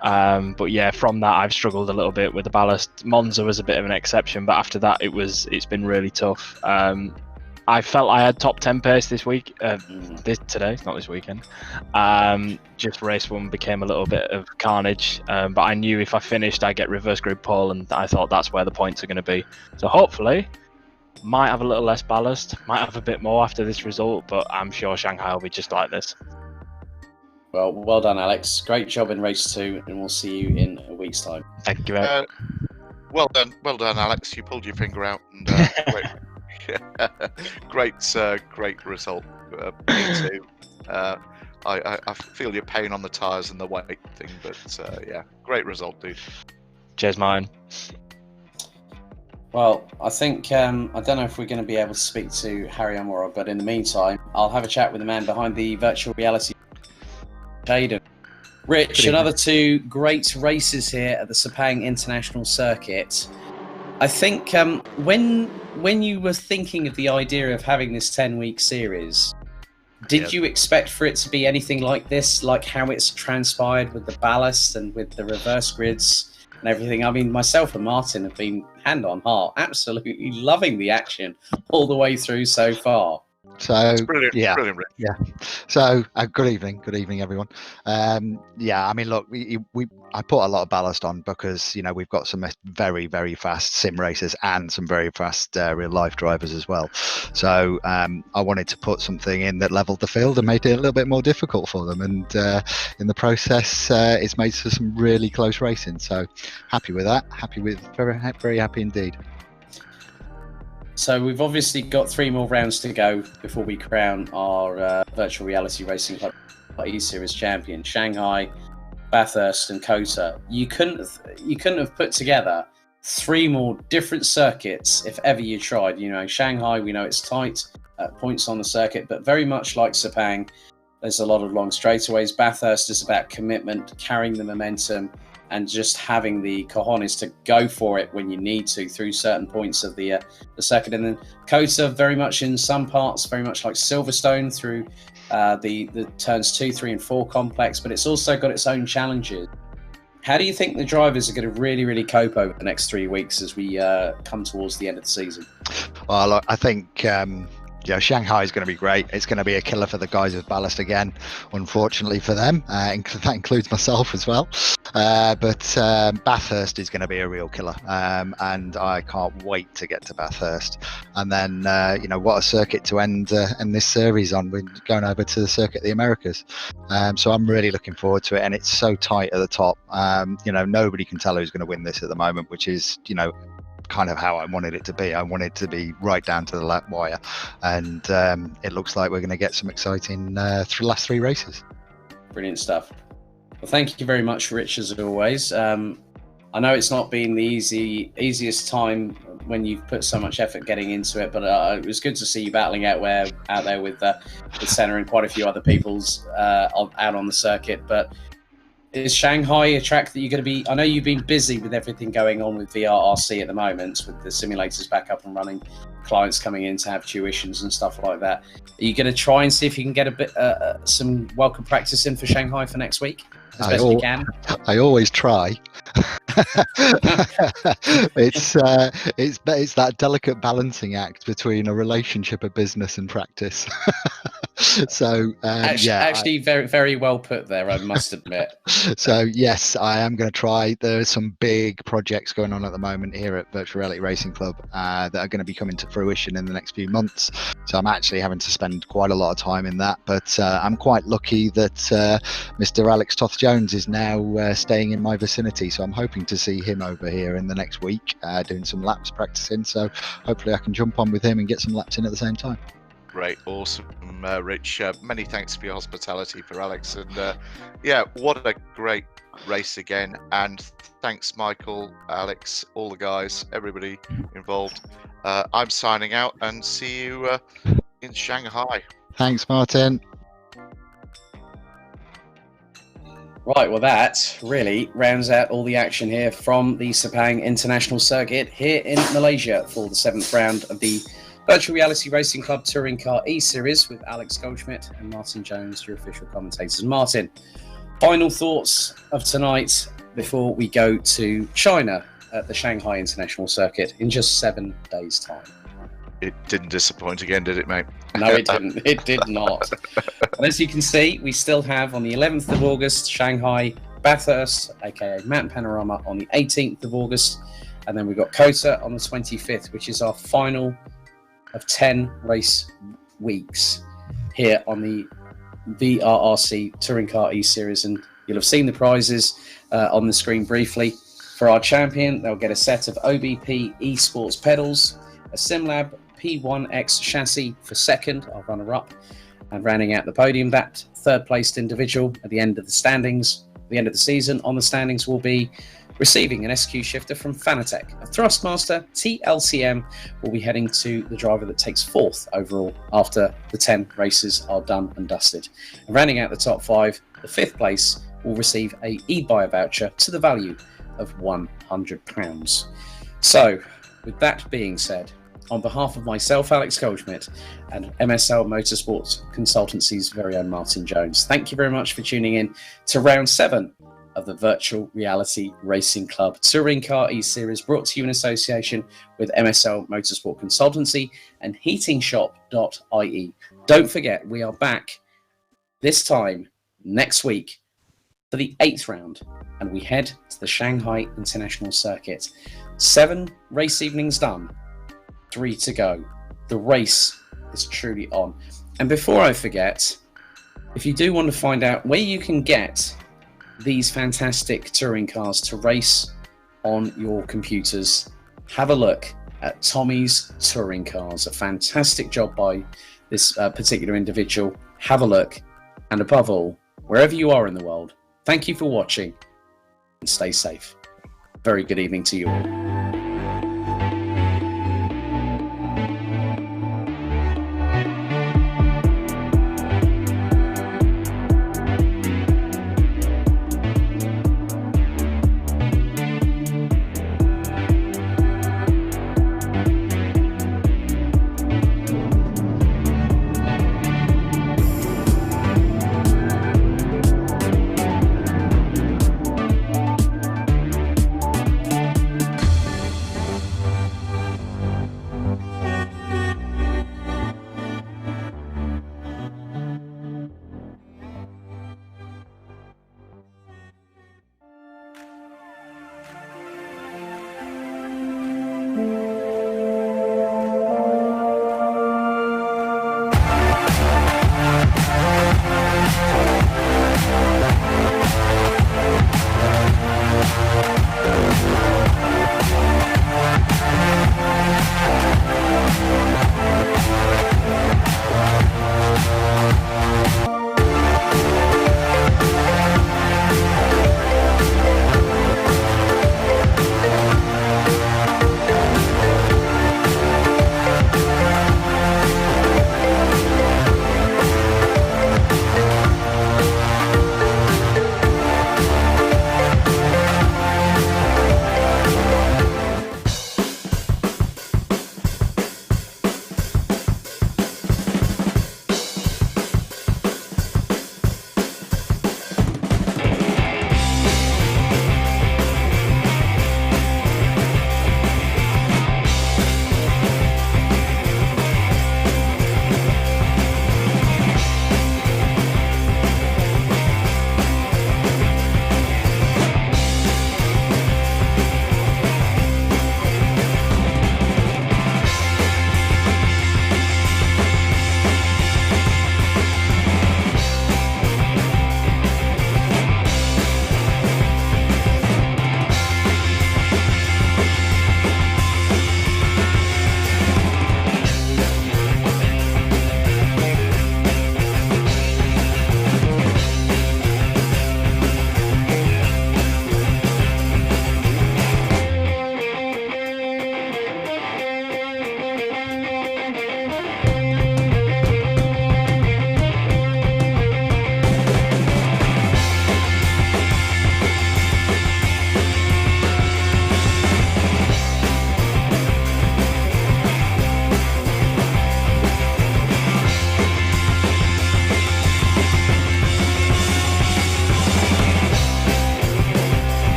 But yeah, from that I've struggled a little bit with the ballast. Monza was a bit of an exception, but after that it's been really tough. I felt I had top 10 pace this week, today, not this weekend. Just race one became a little bit of carnage, but I knew if I finished I'd get reverse grid pole, and I thought that's where the points are going to be. So hopefully, might have a little less ballast, might have a bit more after this result, but I'm sure Shanghai will be just like this. Well done, Alex. Great job in race 2, and we'll see you in a week's time. Thank you very much. Well done, Alex. You pulled your finger out, and great result. Me too. I feel your pain on the tyres and the weight thing, but yeah, great result, dude. Cheers, mine. Well, I think I don't know if we're going to be able to speak to Harry Amora, but in the meantime, I'll have a chat with the man behind the virtual reality. Jaden. Rich, another 2 great races here at the Sepang International Circuit. I think when you were thinking of the idea of having this 10-week series, did you expect for it to be anything like this, like how it's transpired with the ballast and with the reverse grids and everything? I mean, myself and Martin have been hand on heart, absolutely loving the action all the way through so far. So That's brilliant. yeah, Brilliant, Rick. yeah. So good evening, everyone. Yeah, I mean, look, I put a lot of ballast on because we've got some very, very fast sim racers and some very fast real life drivers as well. So I wanted to put something in that leveled the field and made it a little bit more difficult for them. And in the process, it's made for some really close racing. So happy with that. Very happy indeed. So we've obviously got 3 more rounds to go before we crown our virtual reality racing club eSeries champion. Shanghai, Bathurst, and Kota. You couldn't have put together 3 more different circuits if ever you tried. Shanghai, we know it's tight points on the circuit, but very much like Sepang, there's a lot of long straightaways. Bathurst is about commitment, carrying the momentum, and just having the cojones to go for it when you need to through certain points of the circuit. And then Kota, very much in some parts, very much like Silverstone through the turns 2, 3, and 4 complex, but it's also got its own challenges. How do you think the drivers are going to really, really cope over the next 3 weeks as we come towards the end of the season? Well, look, I think Shanghai is going to be great. It's going to be a killer for the guys with ballast again, unfortunately for them. That includes myself as well. But Bathurst is going to be a real killer. And I can't wait to get to Bathurst. And then, what a circuit to end this series on. We're going over to the circuit of the Americas. So I'm really looking forward to it. And it's so tight at the top. Nobody can tell who's going to win this at the moment, which is, kind of how I wanted it to be. I wanted it to be right down to the lap wire, and it looks like we're going to get some exciting last 3 races. Brilliant stuff. Well, thank you very much, Rich, as always. I know it's not been the easiest time when you've put so much effort getting into it, but it was good to see you battling out there with Senna and quite a few other people's out on the circuit. But is Shanghai a track that you're going to be... I know you've been busy with everything going on with VRRC at the moment, with the simulators back up and running, clients coming in to have tuitions and stuff like that. Are you going to try and see if you can get a bit some welcome practice in for Shanghai for next week, as best you can? I always try. It's that delicate balancing act between a relationship, a business, and practice. So actually, very, very well put there, I must admit. So yes, I am going to try. There are some big projects going on at the moment here at Virtual Reality Racing Club that are going to be coming to fruition in the next few months. So I'm actually having to spend quite a lot of time in that. But I'm quite lucky that Mr. Alex Toth-Jones is now staying in my vicinity. So I'm hoping to see him over here in the next week doing some laps practicing. So hopefully I can jump on with him and get some laps in at the same time. Great, awesome, Rich. Many thanks for your hospitality for Alex, and what a great race again. And thanks, Michael, Alex, all the guys, everybody involved. I'm signing out, and see you in Shanghai. Thanks, Martin. Right, well, that really rounds out all the action here from the Sepang International Circuit here in Malaysia for the 7th round of the Virtual Reality Racing Club Touring Car eSeries with Alex Goldschmidt and Martin Jones, your official commentators. Martin, final thoughts of tonight before we go to China at the Shanghai International Circuit in just 7 days' time. It didn't disappoint again, did it, mate? No, it didn't. It did not. And as you can see, we still have on the 11th of August, Shanghai, Bathurst, aka Mountain Panorama, on the 18th of August. And then we've got Kota on the 25th, which is our final of 10 race weeks here on the VRRC Touring Car eSeries. And you'll have seen the prizes on the screen briefly. For our champion, they'll get a set of OBP Esports pedals, a SimLab P1X chassis for second, our runner-up, and rounding out the podium, that third-placed individual at the end of the standings, the end of the season on the standings, will be receiving an SQ shifter from Fanatec. A Thurstmaster T-LCM will be heading to the driver that takes 4th overall after the 10 races are done and dusted. And rounding out the top 5, the 5th place will receive a Ebuyer voucher to the value of £100. So, with that being said, on behalf of myself, Alex Goldschmidt, and MSL Motorsports Consultancy's very own Martin Jones, thank you very much for tuning in to round 7 of the Virtual Reality Racing Club Touring Car eSeries, brought to you in association with MSL Motorsport Consultancy and heatingshop.ie. Don't forget, we are back this time next week for the 8th round, and we head to the Shanghai International Circuit. 7 race evenings done, 3 to go. The race is truly on. And before I forget, if you do want to find out where you can get these fantastic touring cars to race on your computers, have a look at Tommy's Touring Cars. A fantastic job by this particular individual. Have a look. And above all, wherever you are in the world, thank you for watching and stay safe. Very good evening to you all.